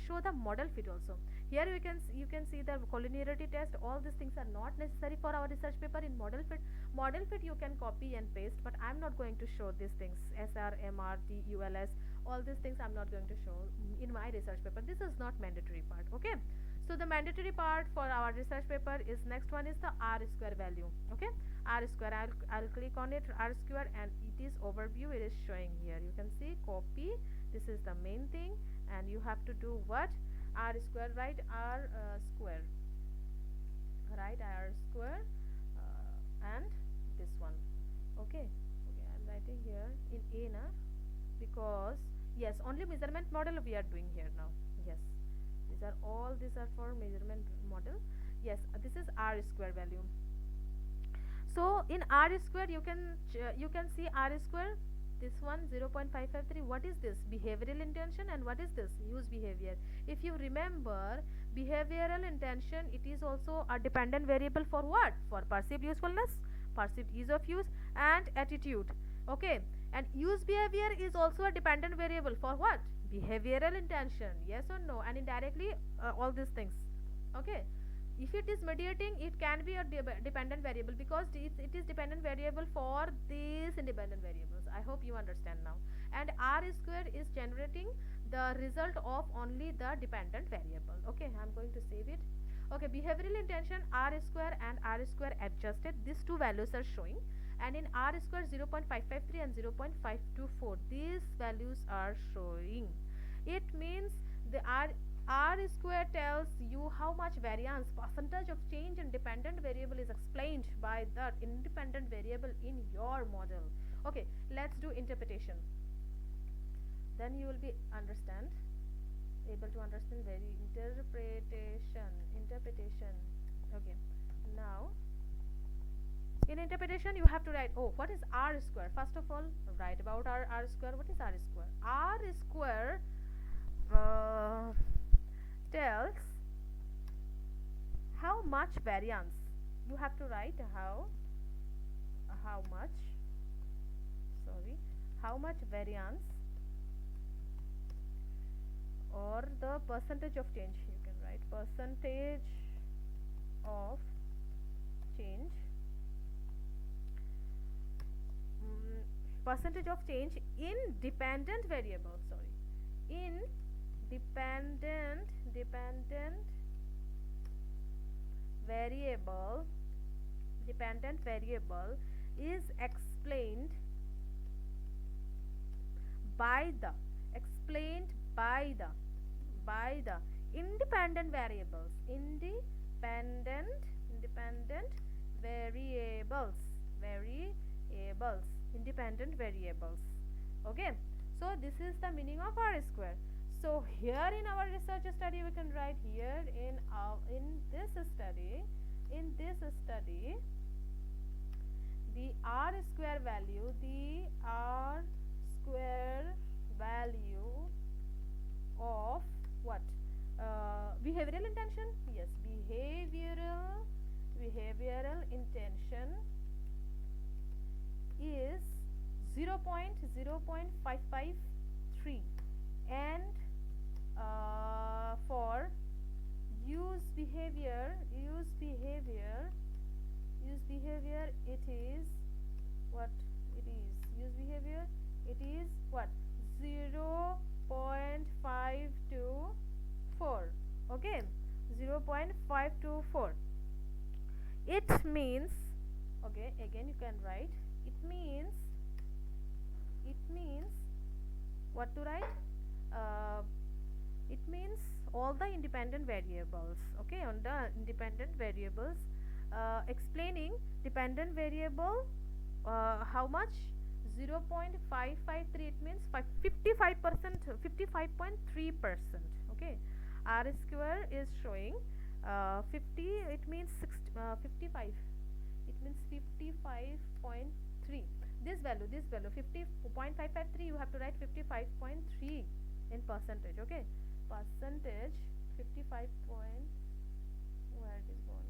show the model fit also. Here you can see the collinearity test. All these things are not necessary for our research paper. In model fit you can copy and paste, but I'm not going to show these things. SR, MR, TULS, all these things I'm not going to show in my research paper. This is not mandatory part. Okay, so the mandatory part for our research paper is, next one is the R square value. Okay, R square, I'll click on it, R square, and it is overview. It is showing here. You can see copy. This is the main thing, and you have to do what? R square, write R square, and this one. Okay, I'm writing here in A na, because yes, only measurement model we are doing here now. Yes, these are for measurement model. Yes, this is R square value. So in R square you can see R square, this one 0.553. What is this? Behavioral intention. And what is this? Use behavior. If you remember, behavioral intention, it is also a dependent variable for what? For perceived usefulness, perceived ease of use, and attitude. Okay, and use behavior is also a dependent variable for what? Behavioral intention. Yes or no? And indirectly all these things. Okay, if it is mediating, it can be a dependent variable, because it is dependent variable for these independent variables. I hope you understand now. And R square is generating the result of only the dependent variable. Okay, I'm going to save it. Okay, behavioral intention, R square and R square adjusted, these two values are showing. And in R square 0.553 and 0.524, these values are showing. It means the R square tells you how much variance, percentage of change in dependent variable is explained by that independent variable in your model. Okay, let's do interpretation. Then you will be able to understand very interpretation. Okay, now in interpretation you have to write, what is R square? First of all, write about R square. What is R square? R square tells how much variance. You have to write how much variance, or the percentage of change. You can write percentage of change, percentage of change in dependent variable. In dependent variable is explained by the independent variables. variables, independent variables. Okay, so this is the meaning of R square. So here in our research study we can write here in this study, the R square value, of what? Behavioral intention. Yes, behavioral intention is 0.0553, and for use behavior it is what? Use behavior it is what? 0.524. Okay, 0.524. It means, okay, again you can write, it means what to write? It means all the independent variables. Okay, on the independent variables, explaining dependent variable, how much? 0.553. It means 55%, 55.3%. Okay, R square is showing 50. It means 55. It means 55.3. This value 50.553, you have to write 55.3 in percentage. Okay, percentage 55 point, where it is gone?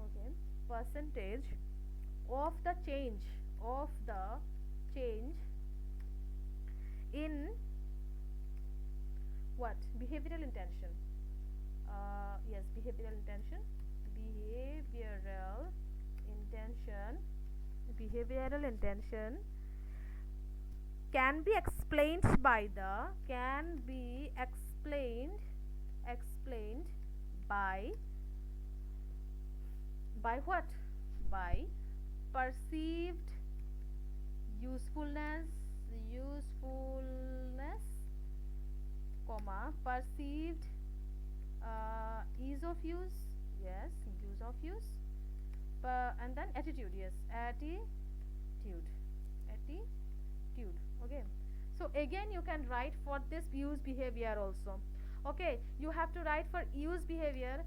Okay, percentage of the change in what? Behavioral intention. Yes, behavioral intention can be explained by what? By perceived usefulness, comma, perceived ease of use. Yes, use of use. And then attitude. Yes, attitude. Okay, so again you can write for this use behavior also. Okay, you have to write for use behavior.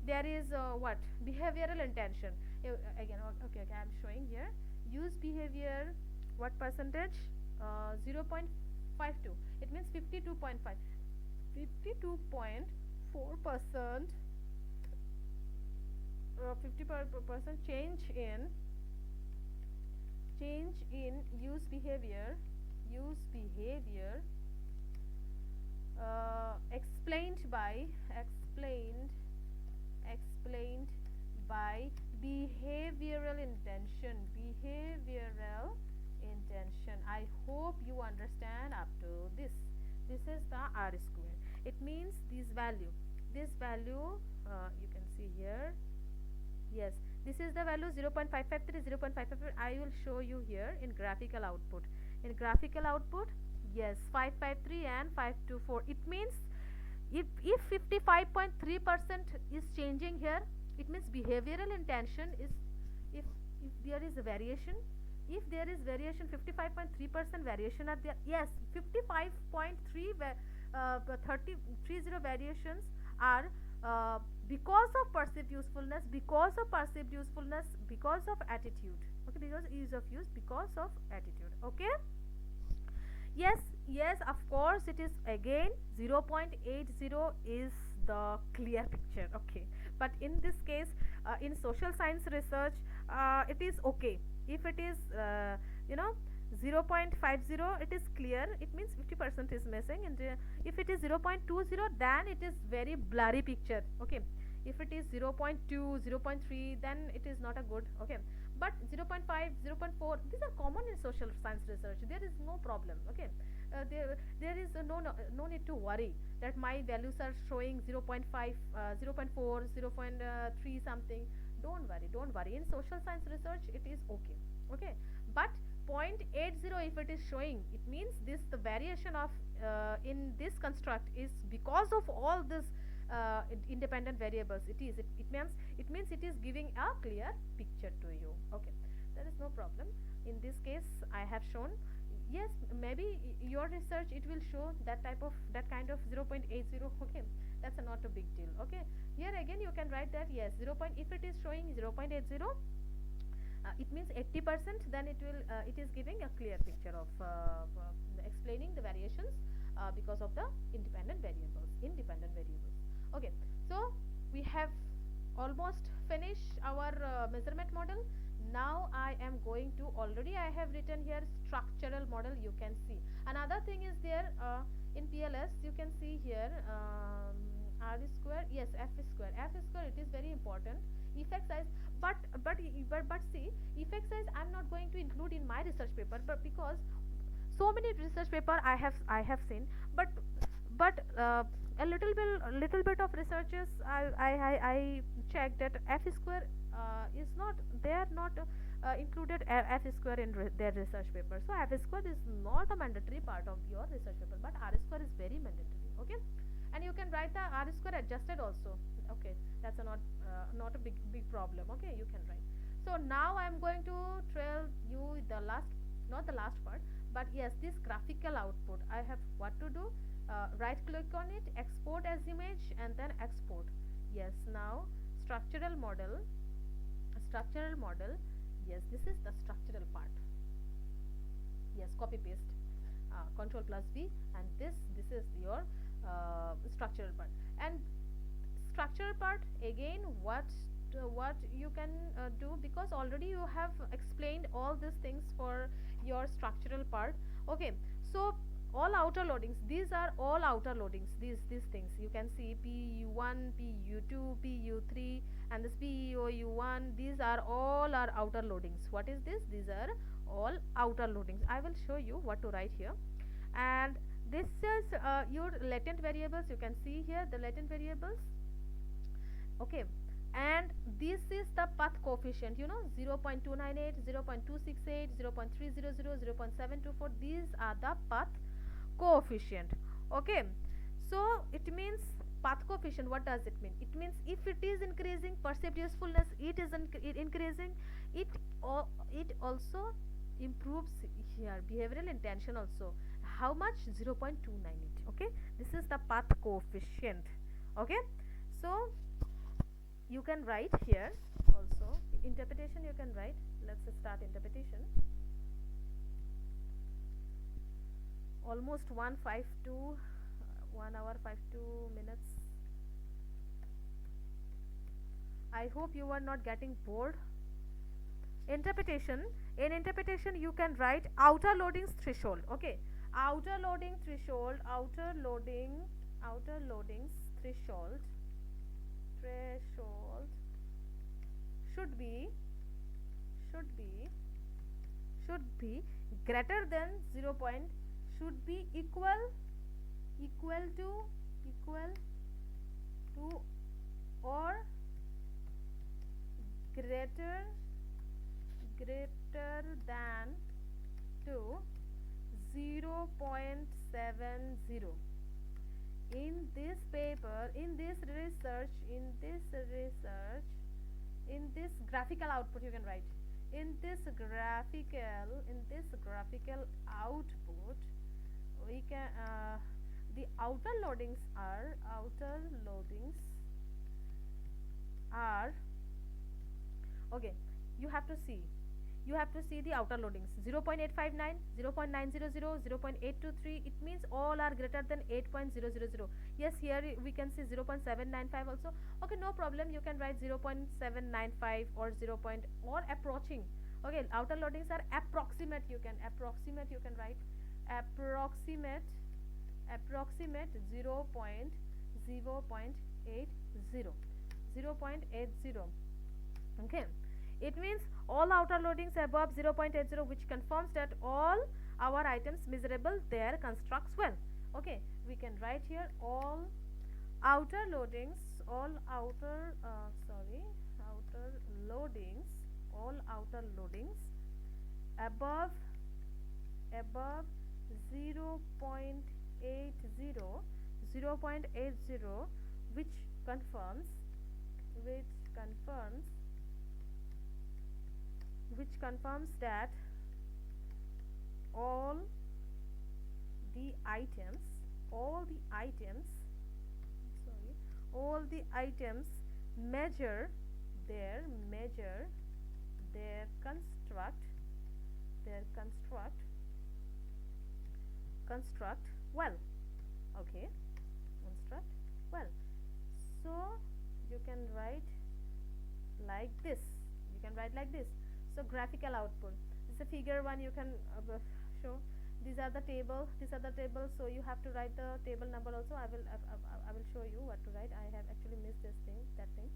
There is what? Behavioral intention. Again, okay, I am showing here use behavior. What percentage? 0.52. It means 52.5. 52.4%. 50% change in use behavior explained by behavioral intention. I hope you understand up to this. This is the R square. It means this value, you can see here. Yes, this is the value 0.553, 0.553. I will show you here in graphical output. Yes, 553 and 524. It means if 55.3% is changing here, it means behavioral intention is, if there is a variation, 55.3% variation are there. Yes, 55.3 30 variations are because of perceived usefulness, because of attitude. Okay, because ease of use, because of attitude. Okay, yes, of course it is again 0.80 is the clear picture. Okay, but in this case, in social science research, it is okay if it is 0.50, it is clear. It means 50% is missing, and if it is 0.20, then it is very blurry picture. Okay, if it is 0.2, 0.3, then it is not a good. Okay, but 0.5, 0.4, these are common in social science research. There is no problem. Okay, there is no need to worry that my values are showing 0.5, 0.4, 0.3 something. Don't worry. In social science research, it is okay, but 0.80 if it is showing, it means this, the variation of in this construct is because of all this independent variables. It means it is giving a clear picture to you. Okay, there is no problem. In this case I have shown, yes, maybe your research it will show that kind of 0.80. Okay, that's not a big deal. Okay, here again you can write that, yes, 0. If it is showing 0.80, it means 80%, then it is giving a clear picture of explaining the variations because of the independent variables. Okay, so we have almost finished our measurement model. Now I am going to, already I have written here structural model. You can see another thing is there in PLS. You can see here R square, yes, F square. It is very important. Effect size, but see, effect size I'm not going to include in my research paper, but because so many research paper I have seen, but a little bit of researches I checked that F square is not, they are not included F square in their research paper. So F square is not a mandatory part of your research paper, but R square is very mandatory. Okay, and you can write the R square adjusted also. Okay, that's not a big problem. Okay, you can write. So now I'm going to tell you the last, not the last part, but yes, this graphical output. I have what to do. Right click on it, export as image, and then export. Yes, now structural model. Yes, this is the structural part. Yes, copy paste, control plus V, and this is your structural part. And structural part again, what you can do, because already you have explained all these things for your structural part. Okay, so all outer loadings, these are all outer loadings, these things you can see, PU1, PU2, PU3, and this POU1, these are all our outer loadings. What is this? These are all outer loadings. I will show you what to write here. And this is your latent variables. You can see here the latent variables. Okay, and this is the path coefficient, 0.298, 0.268, 0.300, 0.724. These are the path coefficient. Okay, so it means path coefficient. What does it mean? It means if it is increasing, perceived usefulness, it is increasing, it also improves here behavioral intention also. How much? 0.298. Okay, this is the path coefficient. Okay, so you can write here also interpretation. You can write, let's start interpretation. Almost 1 hour 52 minutes. I hope you are not getting bored. Interpretation. In interpretation you can write outer loadings threshold. Okay, outer loadings threshold should be greater than 0. Should be equal to or greater than to 0.70. In this paper, in this graphical output, you can write, in this graphical output, we can the outer loadings are okay, you have to see the outer loadings. 0.859, 0.900, 0.823. It means all are greater than 8.000. Yes, here we can see 0.795 also. Okay, no problem. You can write 0.795 or 0. Or approaching. Okay, outer loadings are approximate. You can write approximate 0.80. Okay, it means all outer loadings above 0.80, which confirms that all our items measurable there constructs well. Okay, we can write here all outer loadings above 0.80 which confirms which confirms that all the items all the items sorry all the items measure their construct construct well. Okay, construct well. So you can write like this so graphical output, this is a figure 1. You can show these are the tables, so you have to write the table number also. I will show you what to write. I have actually missed that thing.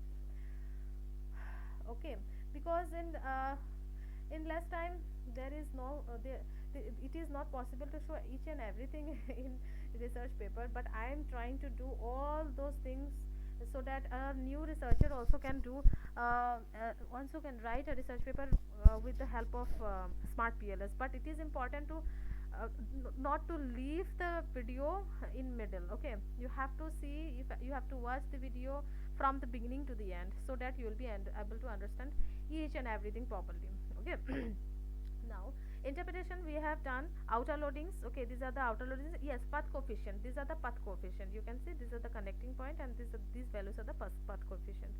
Okay, because in less time there is no it is not possible to show each and everything in research paper, but I am trying to do all those things so that a new researcher also can do also can write a research paper with the help of SmartPLS. But it is important to not to leave the video in middle. Okay, you have to see, if you have to watch the video from the beginning to the end, so that you will be able to understand each and everything properly. Okay. Now interpretation, we have done outer loadings. Okay, these are the outer loadings. Yes, path coefficient, these are the path coefficient. You can see these are the connecting point, and these values are the path coefficient.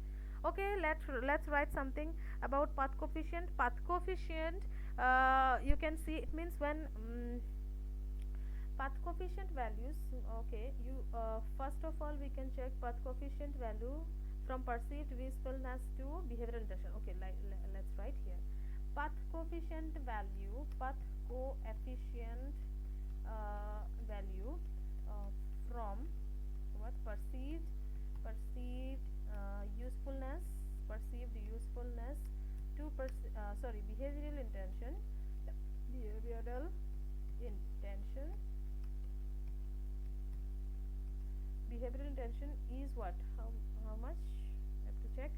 Okay, let's write something about path coefficient. Path coefficient, you can see it means when path coefficient values. Okay, you first of all we can check path coefficient value from perceived usefulness to behavioral intention. Okay, let's write here path coefficient value value from what perceived usefulness to behavioral intention. behavioral intention Behavioral intention is what, how much I have to check.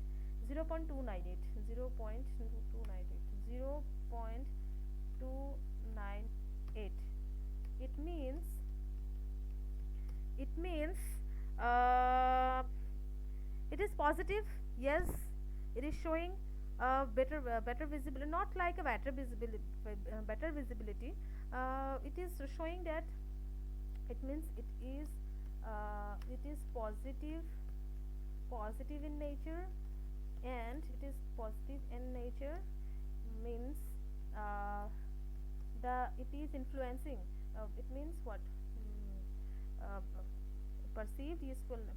0.298 it means it is positive. Yes, it is showing better visibility, not like a better visibility. It is showing that it means it is positive in nature, and it is positive in nature means it is influencing. It means what? Uh, perceived usefulness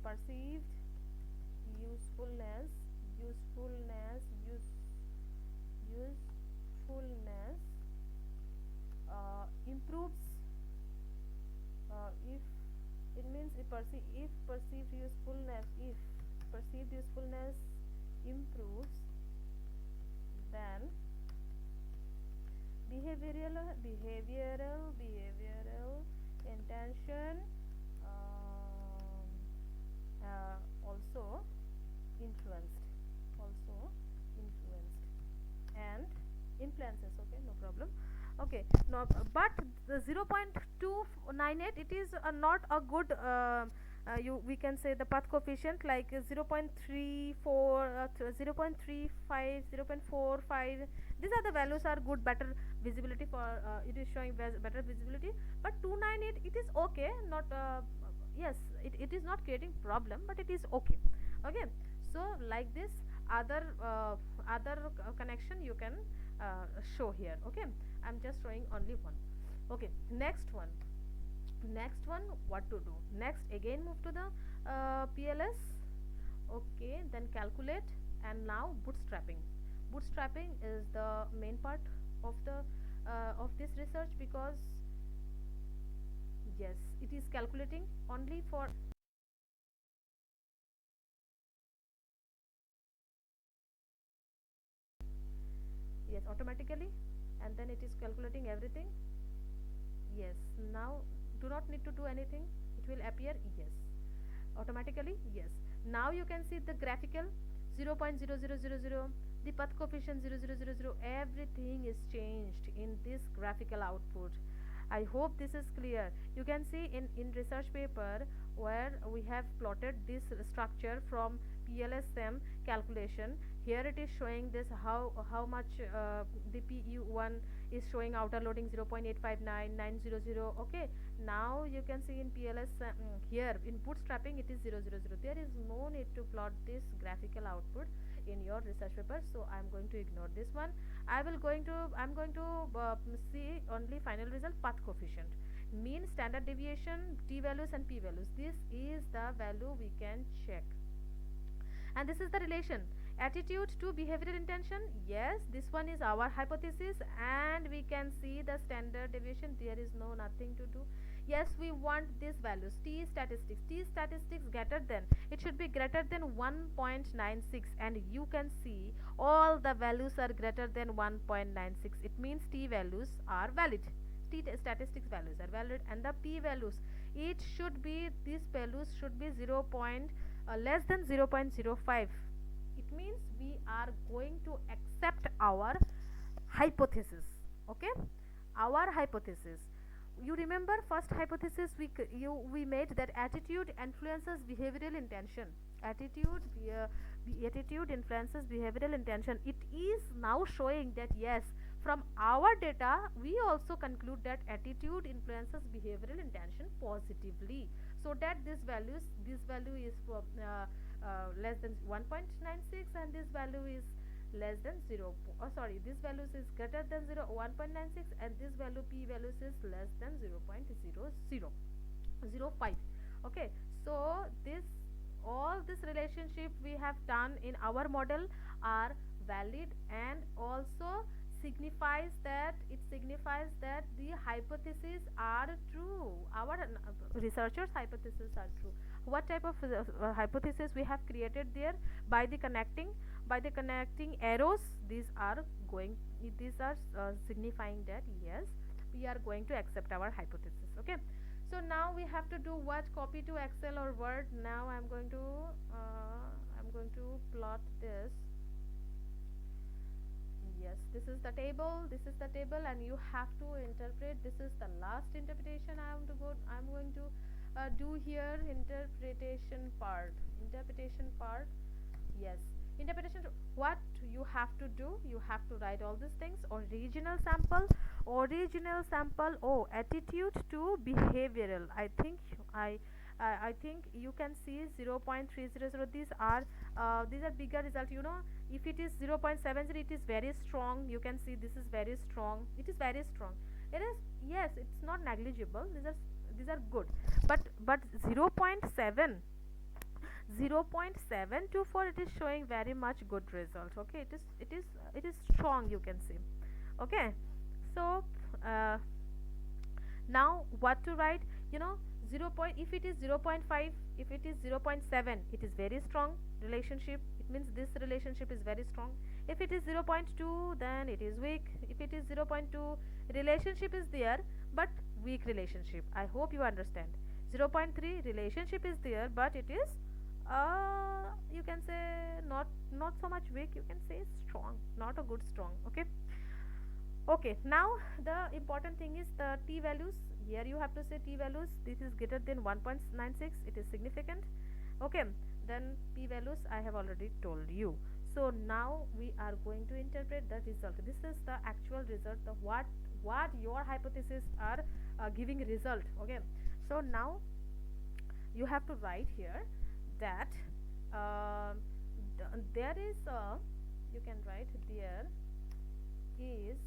improves if it means if perceived usefulness improves, then behavioral intention also influenced and influences. Okay, no problem. Okay, no, but the 0.298, it is not a good we can say the path coefficient, like 0.34 0.35 0.45. These are the values are good, better visibility for it is showing better visibility. But 298, it is okay, not yes, it is not creating problem, but it is okay. Okay, so like this, other connection you can show here. Okay, I'm just showing only one. Okay, next one, what to do next? Again move to the PLS. Okay, then calculate, and now bootstrapping is the main part of the of this research, because yes, it is calculating only for yes, automatically, and then it is calculating everything. Yes, now do not need to do anything, it will appear, yes, automatically. Yes, now you can see the graphical 0.0000, the path coefficient 0.0000, everything is changed in this graphical output. I hope this is clear. You can see in research paper where we have plotted this structure from PLS-SEM calculation. Here it is showing this how much the PU1 is showing outer loading 0.859900. Okay, now you can see in PLS here in bootstrapping it is 000. There is no need to plot this graphical output in your research paper, so I am going to ignore this one. I'm going to see only final result path coefficient, mean, standard deviation, t values and p values. This is the value we can check, and this is the relation attitude to behavioral intention. Yes, this one is our hypothesis, and we can see the standard deviation. There is no nothing to do. Yes, we want these values. T statistics greater than, it should be greater than 1.96, and you can see all the values are greater than 1.96. It means t values are valid. Statistics values are valid, and the p values, it should be, these values should be less than 0.05. It means we are going to accept our hypothesis. Okay, our hypothesis. You remember first hypothesis we made, that attitude influences behavioral intention. Attitude influences behavioral intention. It is now showing that yes, from our data we also conclude that attitude influences behavioral intention positively, so that this value is for less than 1.96, and this value is less than 0, sorry, this value is greater than 1.96, and this value p values is less than 0.0005. Okay, so this, all this relationship we have done in our model are valid, and also signifies that the hypotheses are true. Our researchers hypotheses are true. What type of hypothesis we have created there? By the connecting arrows, these are signifying that yes, we are going to accept our hypothesis. Okay, so now we have to do what? Copy to Excel or Word. Now I'm going to plot this. Yes, this is the table, and you have to interpret. This is the last interpretation I'm going to do here. Interpretation part. Yes, interpretation. What you have to do, you have to write all these things. Original sample. Oh, attitude to behavioral. I think you can see 0.300. These are bigger result. You know, if it is 0.70, it is very strong. You can see this is very strong. It is very strong. It is, yes, it's not negligible. These are good. But 0.7, 0.724, it is showing very much good result. Okay, it is strong, you can see. Okay, so now what to write? You know, if it is 0.5, if it is 0.7, it is very strong relationship. It means this relationship is very strong. If it is 0.2, then it is weak. If it is 0.2, relationship is there but weak relationship. I hope you understand. 0.3, relationship is there but it is you can say not so much weak, you can say strong, not a good strong. Okay, now the important thing is the t values. Here you have to say t values. This is greater than 1.96, it is significant. Okay, then p values I have already told you. So now we are going to interpret the result. This is the actual result of what your hypothesis are giving result. Okay, so now you have to write here that there is you can write there is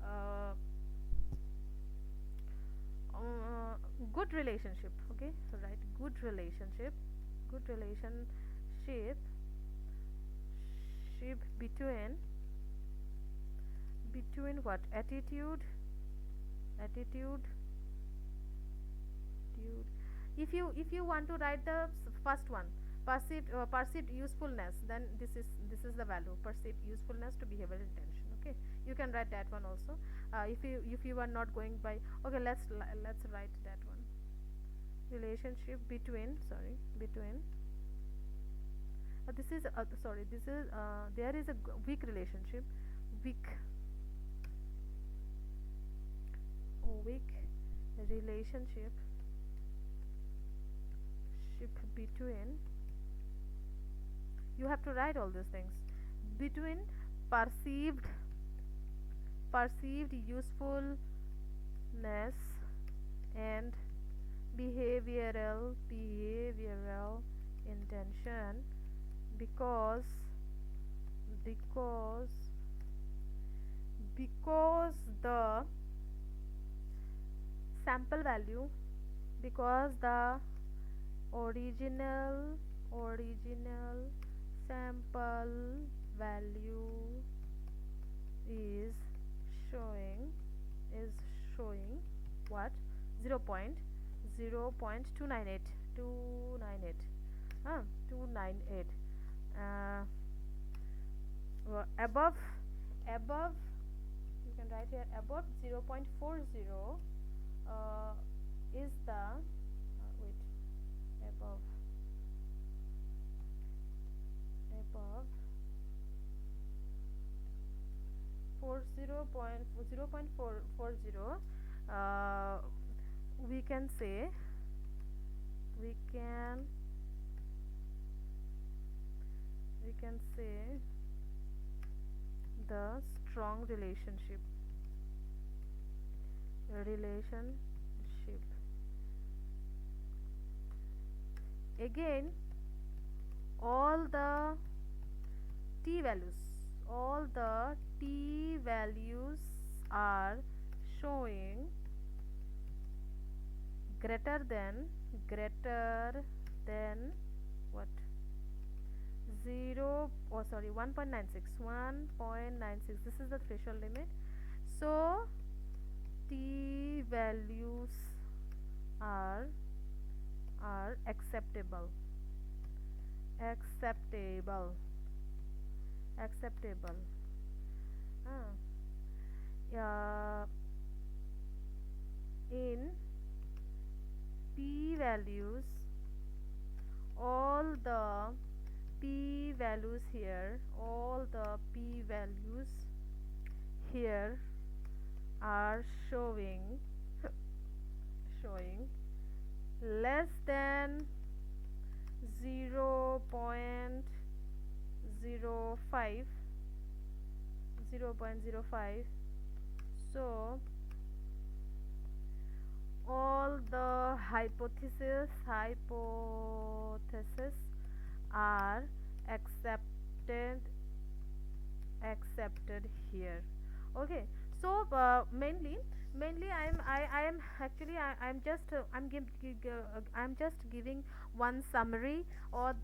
a good relationship. Okay, so write good relationship between what? Attitude. If you want to write the first one, perceived usefulness, then this is the value, perceived usefulness to behavioral intention. Okay, you can write that one also. If you are not going by, okay, let's write that one. Relationship between this is there is a weak relationship, relationship between, you have to write all these things, between perceived usefulness and behavioral intention, because because because the sample value, because the original sample value is showing what, 0.298 uh, above you can write here above 0.40 is the wait above 0.440, we can say the strong relationship again. All the t values are showing greater than what, 1.96. This is the threshold limit. So t values are acceptable. Yeah, in p values, all the p values here are showing less than 0.05. So all the hypotheses are accepted here. Okay, so mainly I'm just giving one summary, or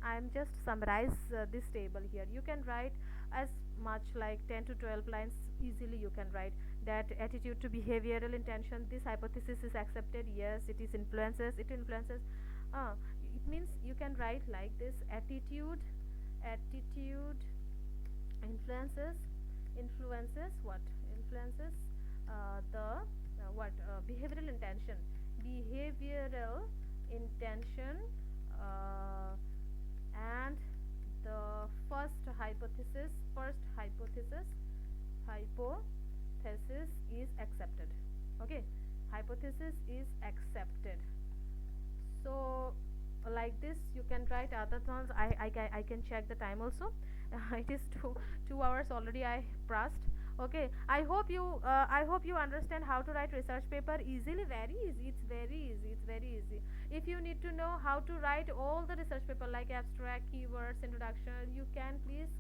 I'm just summarize this table here. You can write as much like 10 to 12 lines easily. You can write that attitude to behavioral intention, this hypothesis is accepted, yes, it influences. It means you can write like this: attitude influences what, the what behavioral intention, uh, and the hypothesis is accepted. Okay, hypothesis is accepted. So like this you can write other ones. I can check the time also. It is 2 hours already I passed. Okay, I hope you understand how to write research paper easily. Very easy, it's very easy. If you need to know how to write all the research paper like abstract, keywords, introduction, you can please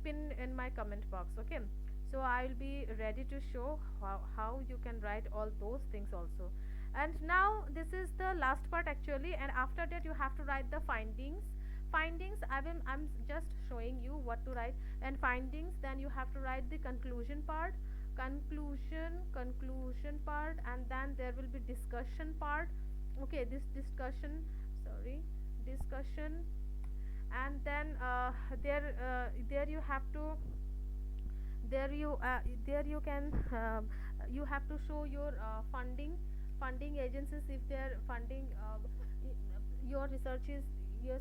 pin in my comment box. Okay, so I'll be ready to show how you can write all those things also. And now this is the last part actually, and after that you have to write the findings. I'm just showing you what to write, and findings, then you have to write the conclusion part, and then there will be discussion part. Okay, this discussion, and then there you have to there you can you have to show your funding agencies, if their funding your research is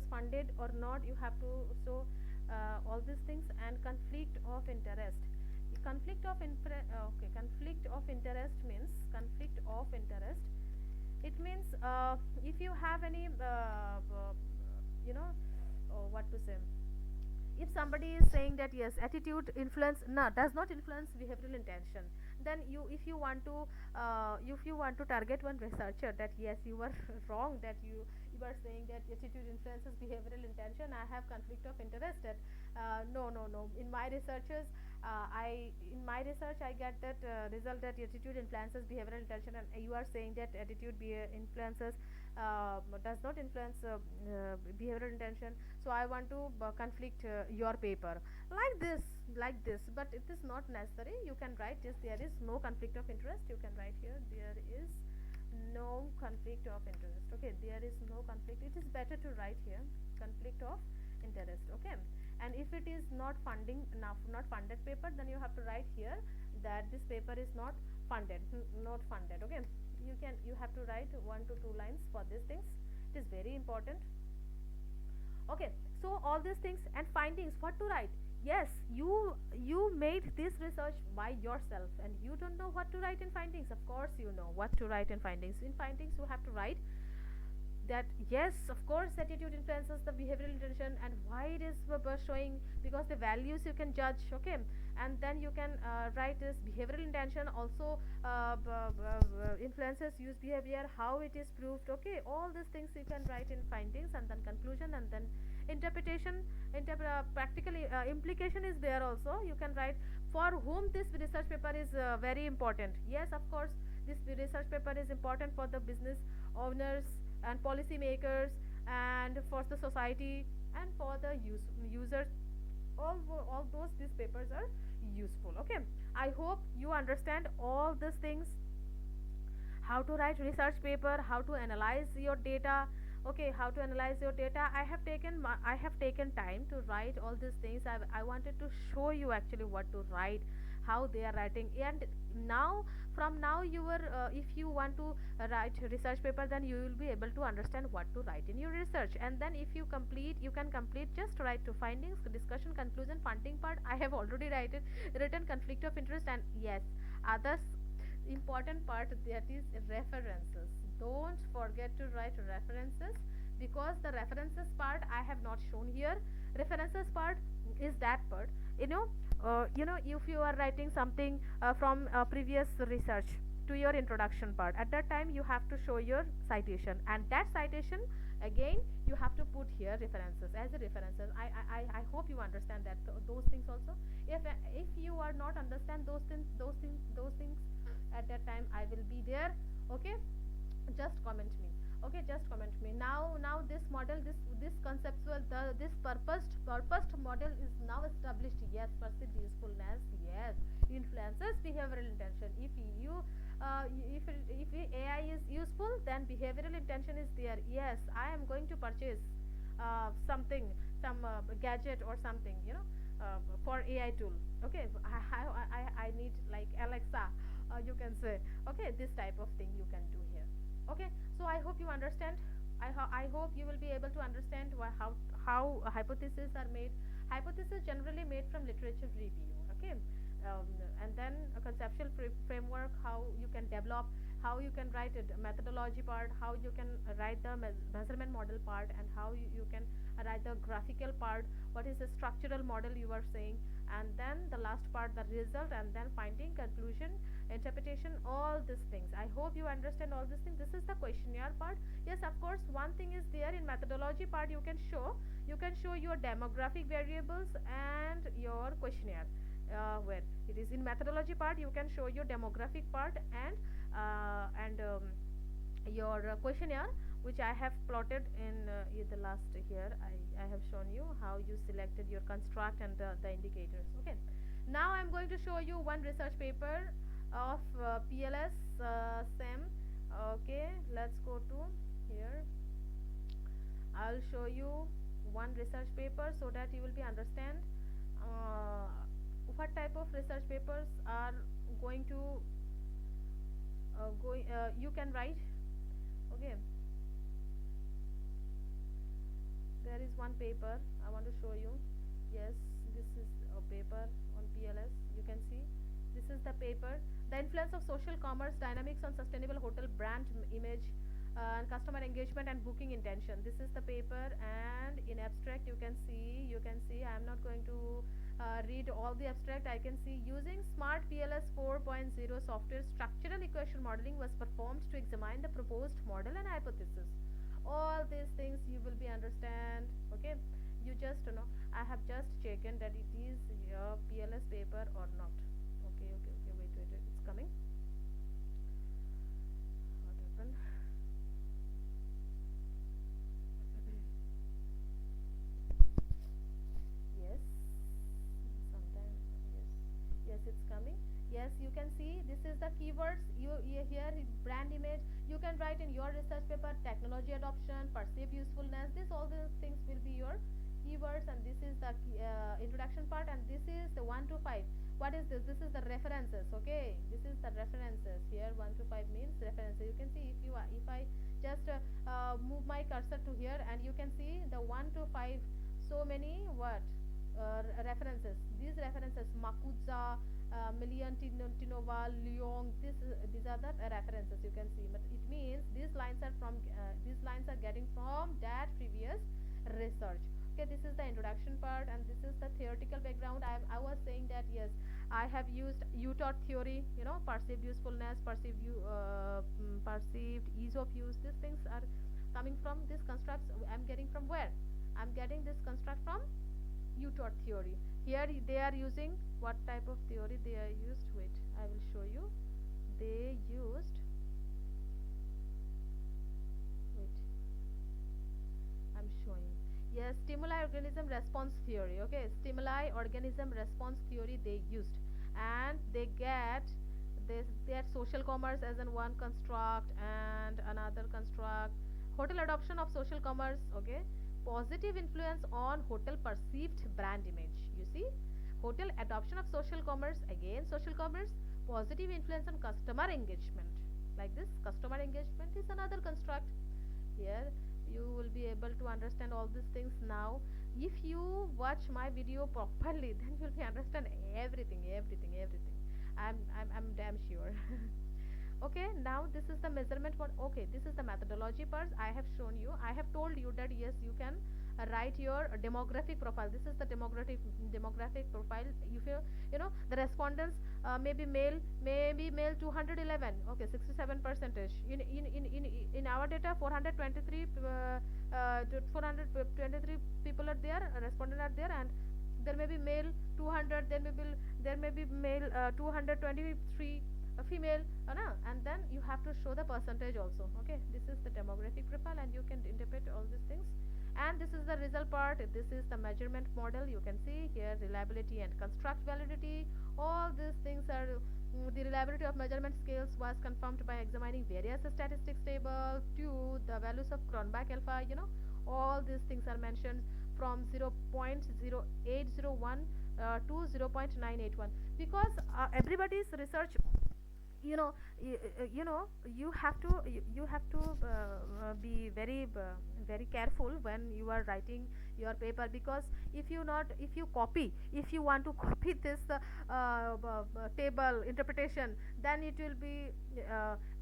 funded or not. You have to show all these things, and conflict of interest. conflict of interest means conflict of interest. It means if you have any you know what to say, if somebody is saying that yes, attitude influence, no, does not influence behavioral intention, then you, if you want to target one researcher that yes, you were wrong, that you are saying that attitude influences behavioral intention, I have conflict of interest, that no, no, no, in my researchers, I in my research I get that result that attitude influences behavioral intention, and you are saying that attitude influences does not influence behavioral intention, so I want to conflict your paper, like this, like this. But it is not necessary, you can write this, there is no conflict of interest, you can write here, there is no conflict of interest. Okay, there is no conflict, it is better to write here conflict of interest. Okay, and if it is not funding enough, not funded paper, then you have to write here that this paper is not funded, not funded. Okay, you have to write 1 to 2 lines for these things, it is very important. Okay, so all these things and findings, what to write. Yes, you made this research by yourself and you don't know what to write in findings. Of course you know what to write in findings. In findings you have to write that yes, of course attitude influences the behavioral intention, and why it is showing, because the values you can judge. Okay, and then you can write this behavioral intention also influences use behavior, how it is proved. Okay, all these things you can write in findings, and then conclusion, and then interpretation, practical implication is there also, you can write for whom this research paper is very important. Yes, of course this research paper is important for the business owners and policy makers and for the society and for the users, all those these papers are useful. Okay, I hope you understand all these things, how to write research paper, how to analyze your data. Okay, how to analyze your data, I have taken time to write all these things. I wanted to show you actually what to write, how they are writing. And now, from now, you were if you want to write research paper, then you will be able to understand what to write in your research. And then if you complete, you can complete, just write to findings, discussion, conclusion, funding part. I have already written conflict of interest, and yes, others important part, that is references. Don't forget to write references, because the references part I have not shown here. References part is that part, if you are writing something from previous research to your introduction part, at that time you have to show your citation, and that citation again you have to put here references as a references. I hope you understand that those things also. If you are not understand those things at that time, I will be there. Okay, just comment me. Okay, just comment me. Now this model, this conceptual, this purposed model is now established. Yes, perceived usefulness, yes, influences behavioral intention. If AI is useful, then behavioral intention is there. Yes, I am going to purchase something, some gadget or something, for AI tool. Okay, I need like Alexa, you can say. Okay, this type of thing you can do here. Okay, so I hope you understand. I hope you will be able to understand how hypotheses are made. Hypothesis generally made from literature review. Okay, um, and then a conceptual framework, how you can develop, how you can write a methodology part, how you can write the measurement model part, and how you can write the graphical part, what is the structural model you are saying, and then the last part, the result, and then finding, conclusion, interpretation, all these things. I hope you understand all these things. This is the questionnaire part. Yes, of course, one thing is there in methodology part, you can show your demographic variables and your questionnaire, where it is in methodology part you can show your demographic part and your questionnaire, which I have plotted in the last here. I have shown you how you selected your construct and the indicators. Okay, now I'm going to show you one research paper of PLS-SEM. Okay, let's go to here. I'll show you one research paper so that you will be understand what type of research papers are going to you can write. Okay, there is one paper I want to show you. Yes, this is a paper on PLS, you can see. this is the paper. The influence of social commerce dynamics on sustainable hotel brand image and customer engagement and booking intention. This is the paper, and in abstract you can see I am not going to read all the abstract. I can see using SmartPLS 4.0 software, structural equation modeling was performed to examine the proposed model and hypothesis. All these things you will be understand. Okay, you just know I have just checked that it is your PLS paper or not. Okay, okay, okay, wait, it's coming. What happened? Yes, sometimes. Yes, yes, it's coming. Yes, you can see this is the keywords. You here brand image. You can write in your research paper technology adoption, perceived usefulness. This all the things will be your keywords, and this is the introduction part, and this is the 1 to 5. What is this? This is the references. Okay, this is the references. Here 1 to 5 means references. You can see if I just move my cursor to here, and you can see the 1 to 5. So many what references. These references Makuza, Million Tinova, Leong. These are the references you can see. But it means these lines are getting from that previous research. Okay, this is the introduction part, and this is the theoretical background. I was saying that yes, I have used UTOT theory. Perceived usefulness, perceived ease of use. These things are coming from these constructs. I'm getting from where? I'm getting this construct from UTOT theory. Here they are using what type of theory they are used. Wait, I will show you. They used. Wait, I'm showing. Yes, stimuli organism response theory. Okay, stimuli organism response theory they used, and they get this. They had social commerce as in one construct and another construct. Hotel adoption of social commerce. Okay, positive influence on hotel perceived brand image. You see, hotel adoption of social commerce, again social commerce, positive influence on customer engagement. Like this, customer engagement is another construct. Here you will be able to understand all these things now. If you watch my video properly, then you'll be understand everything. I'm damn sure. Okay, now this is the measurement part. Okay, this is the methodology part. I have shown you, I have told you that yes, you can write your demographic profile. This is the demographic profile. If the respondents maybe male 211. Okay, 67 percentage. In our data 423 423 people are there, respondent are there, and there may be male 200, there may be male 223, a female, and then you have to show the percentage also. Okay, this is the demographic profile, and you can interpret all these things. And this is the result part. This is the measurement model. You can see here reliability and construct validity. All these things are the reliability of measurement scales was confirmed by examining various statistics table to the values of Cronbach alpha. All these things are mentioned from 0.0801 to 0.981, because everybody's research, you have to be very careful when you are writing your paper, because if you want to copy this table interpretation, then it will be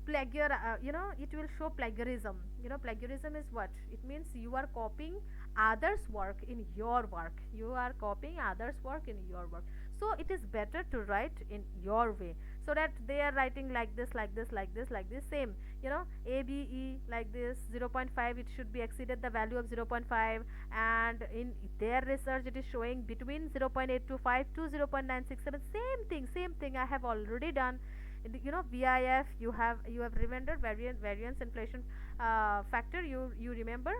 it will show plagiarism. Plagiarism is what it means. You are copying others work in your work. You are copying others work in your work. So it is better to write in your way, so that they are writing like this, same. ABE like this 0 0.5, it should be exceeded the value of 0 0.5, and in their research it is showing between 0.825 to 0.967. Same thing I have already done. VIF, you have remembered variance inflation factor, you remember.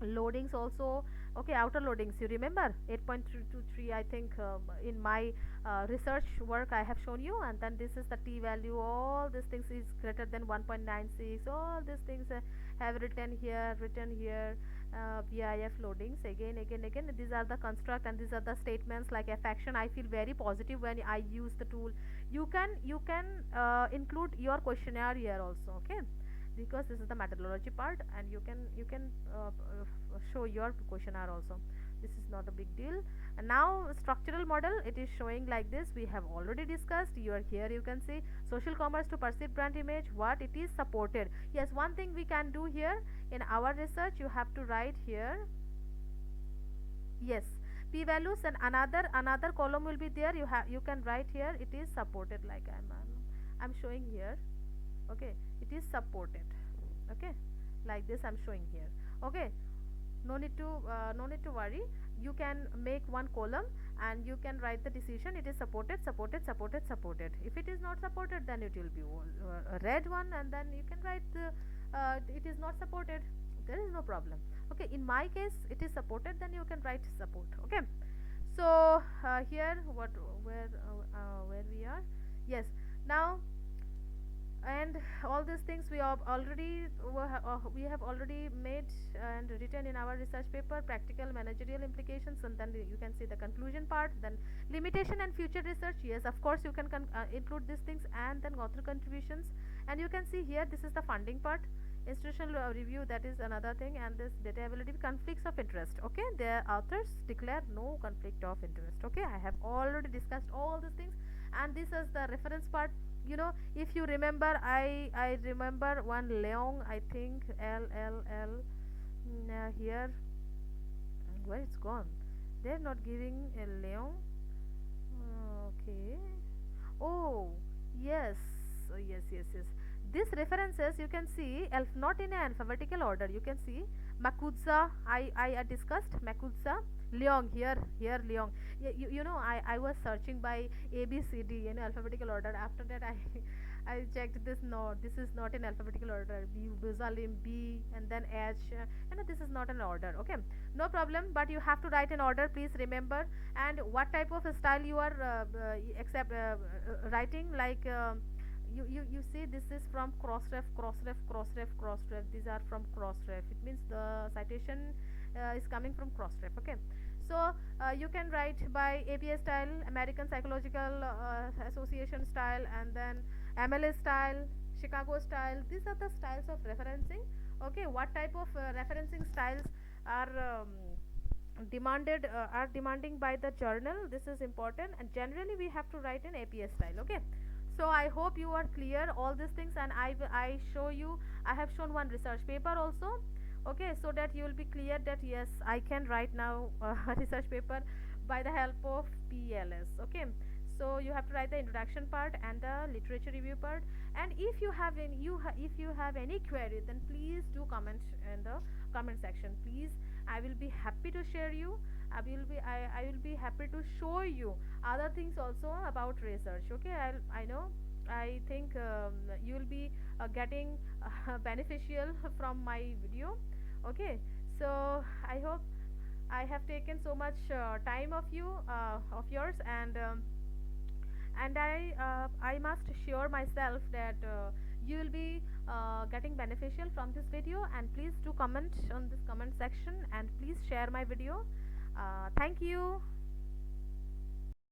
Loadings also. Okay, outer loadings you remember 8.323, I think, in my research work I have shown you. And then this is the t value. All these things is greater than 1.96. All these things have written here. VIF loadings again. These are the construct, and these are the statements like f action. I feel very positive when I use the tool. You can include your questionnaire here also. Okay, because this is the methodology part, and you can show your questionnaire also. This is not a big deal. Now structural model, it is showing like this. We have already discussed. You are here, you can see social commerce to perceived brand image, what it is supported. Yes, one thing we can do here in our research, you have to write here, yes, p values, and another column will be there. You can write here it is supported, like I'm showing here. Okay, it is supported. Okay, like this I'm showing here. Okay, no need to worry. You can make one column and you can write the decision. It is supported, supported, supported, supported. If it is not supported, then it will be a red one, and then you can write it is not supported. There is no problem. Okay, in my case it is supported, then you can write support. Okay, so here where we are, yes. Now, and all these things we have already made and written in our research paper, practical managerial implications, and then you can see the conclusion part, then limitation and future research. Yes, of course you can include these things, and then author contributions. And you can see here, this is the funding part, institutional review, that is another thing, and this data availability, conflicts of interest. Okay, the authors declare no conflict of interest. Okay, I have already discussed all these things, and this is the reference part. If you remember, I remember one Leong, I think, here, where it's gone, they're not giving a Leong. Okay, oh yes, yes. This references, you can see not in an alphabetical order. You can see Makudza, I discussed Makudza, Leong, here Leong. I was searching by ABCD in alphabetical order. After that, I checked this. No, this is not in alphabetical order. B, Buzalim, B, and then H. This is not an order. Okay, no problem. But you have to write in order. Please remember. And what type of style you are writing, like. You see, this is from cross-ref. These are from cross-ref. It means the citation is coming from cross-ref. Okay, so you can write by APA style, American Psychological Association style, and then MLS style, Chicago style. These are the styles of referencing. Okay, what type of referencing styles are demanding by the journal? This is important, and generally we have to write in APA style. Okay, so I hope you are clear all these things, and I show you, I have shown one research paper also. Okay, so that you will be clear that yes, I can write now a research paper by the help of PLS. Okay, so you have to write the introduction part and the literature review part. And if you have any query, then please do comment in the comment section. Please, I will be happy to share you. I will be happy to show you other things also about research. Okay, I know, I think you will be getting beneficial from my video. Okay, so I hope I have taken so much time of yours, and I must assure myself that you will be getting beneficial from this video. And please do comment on this comment section, and please share my video. Thank you.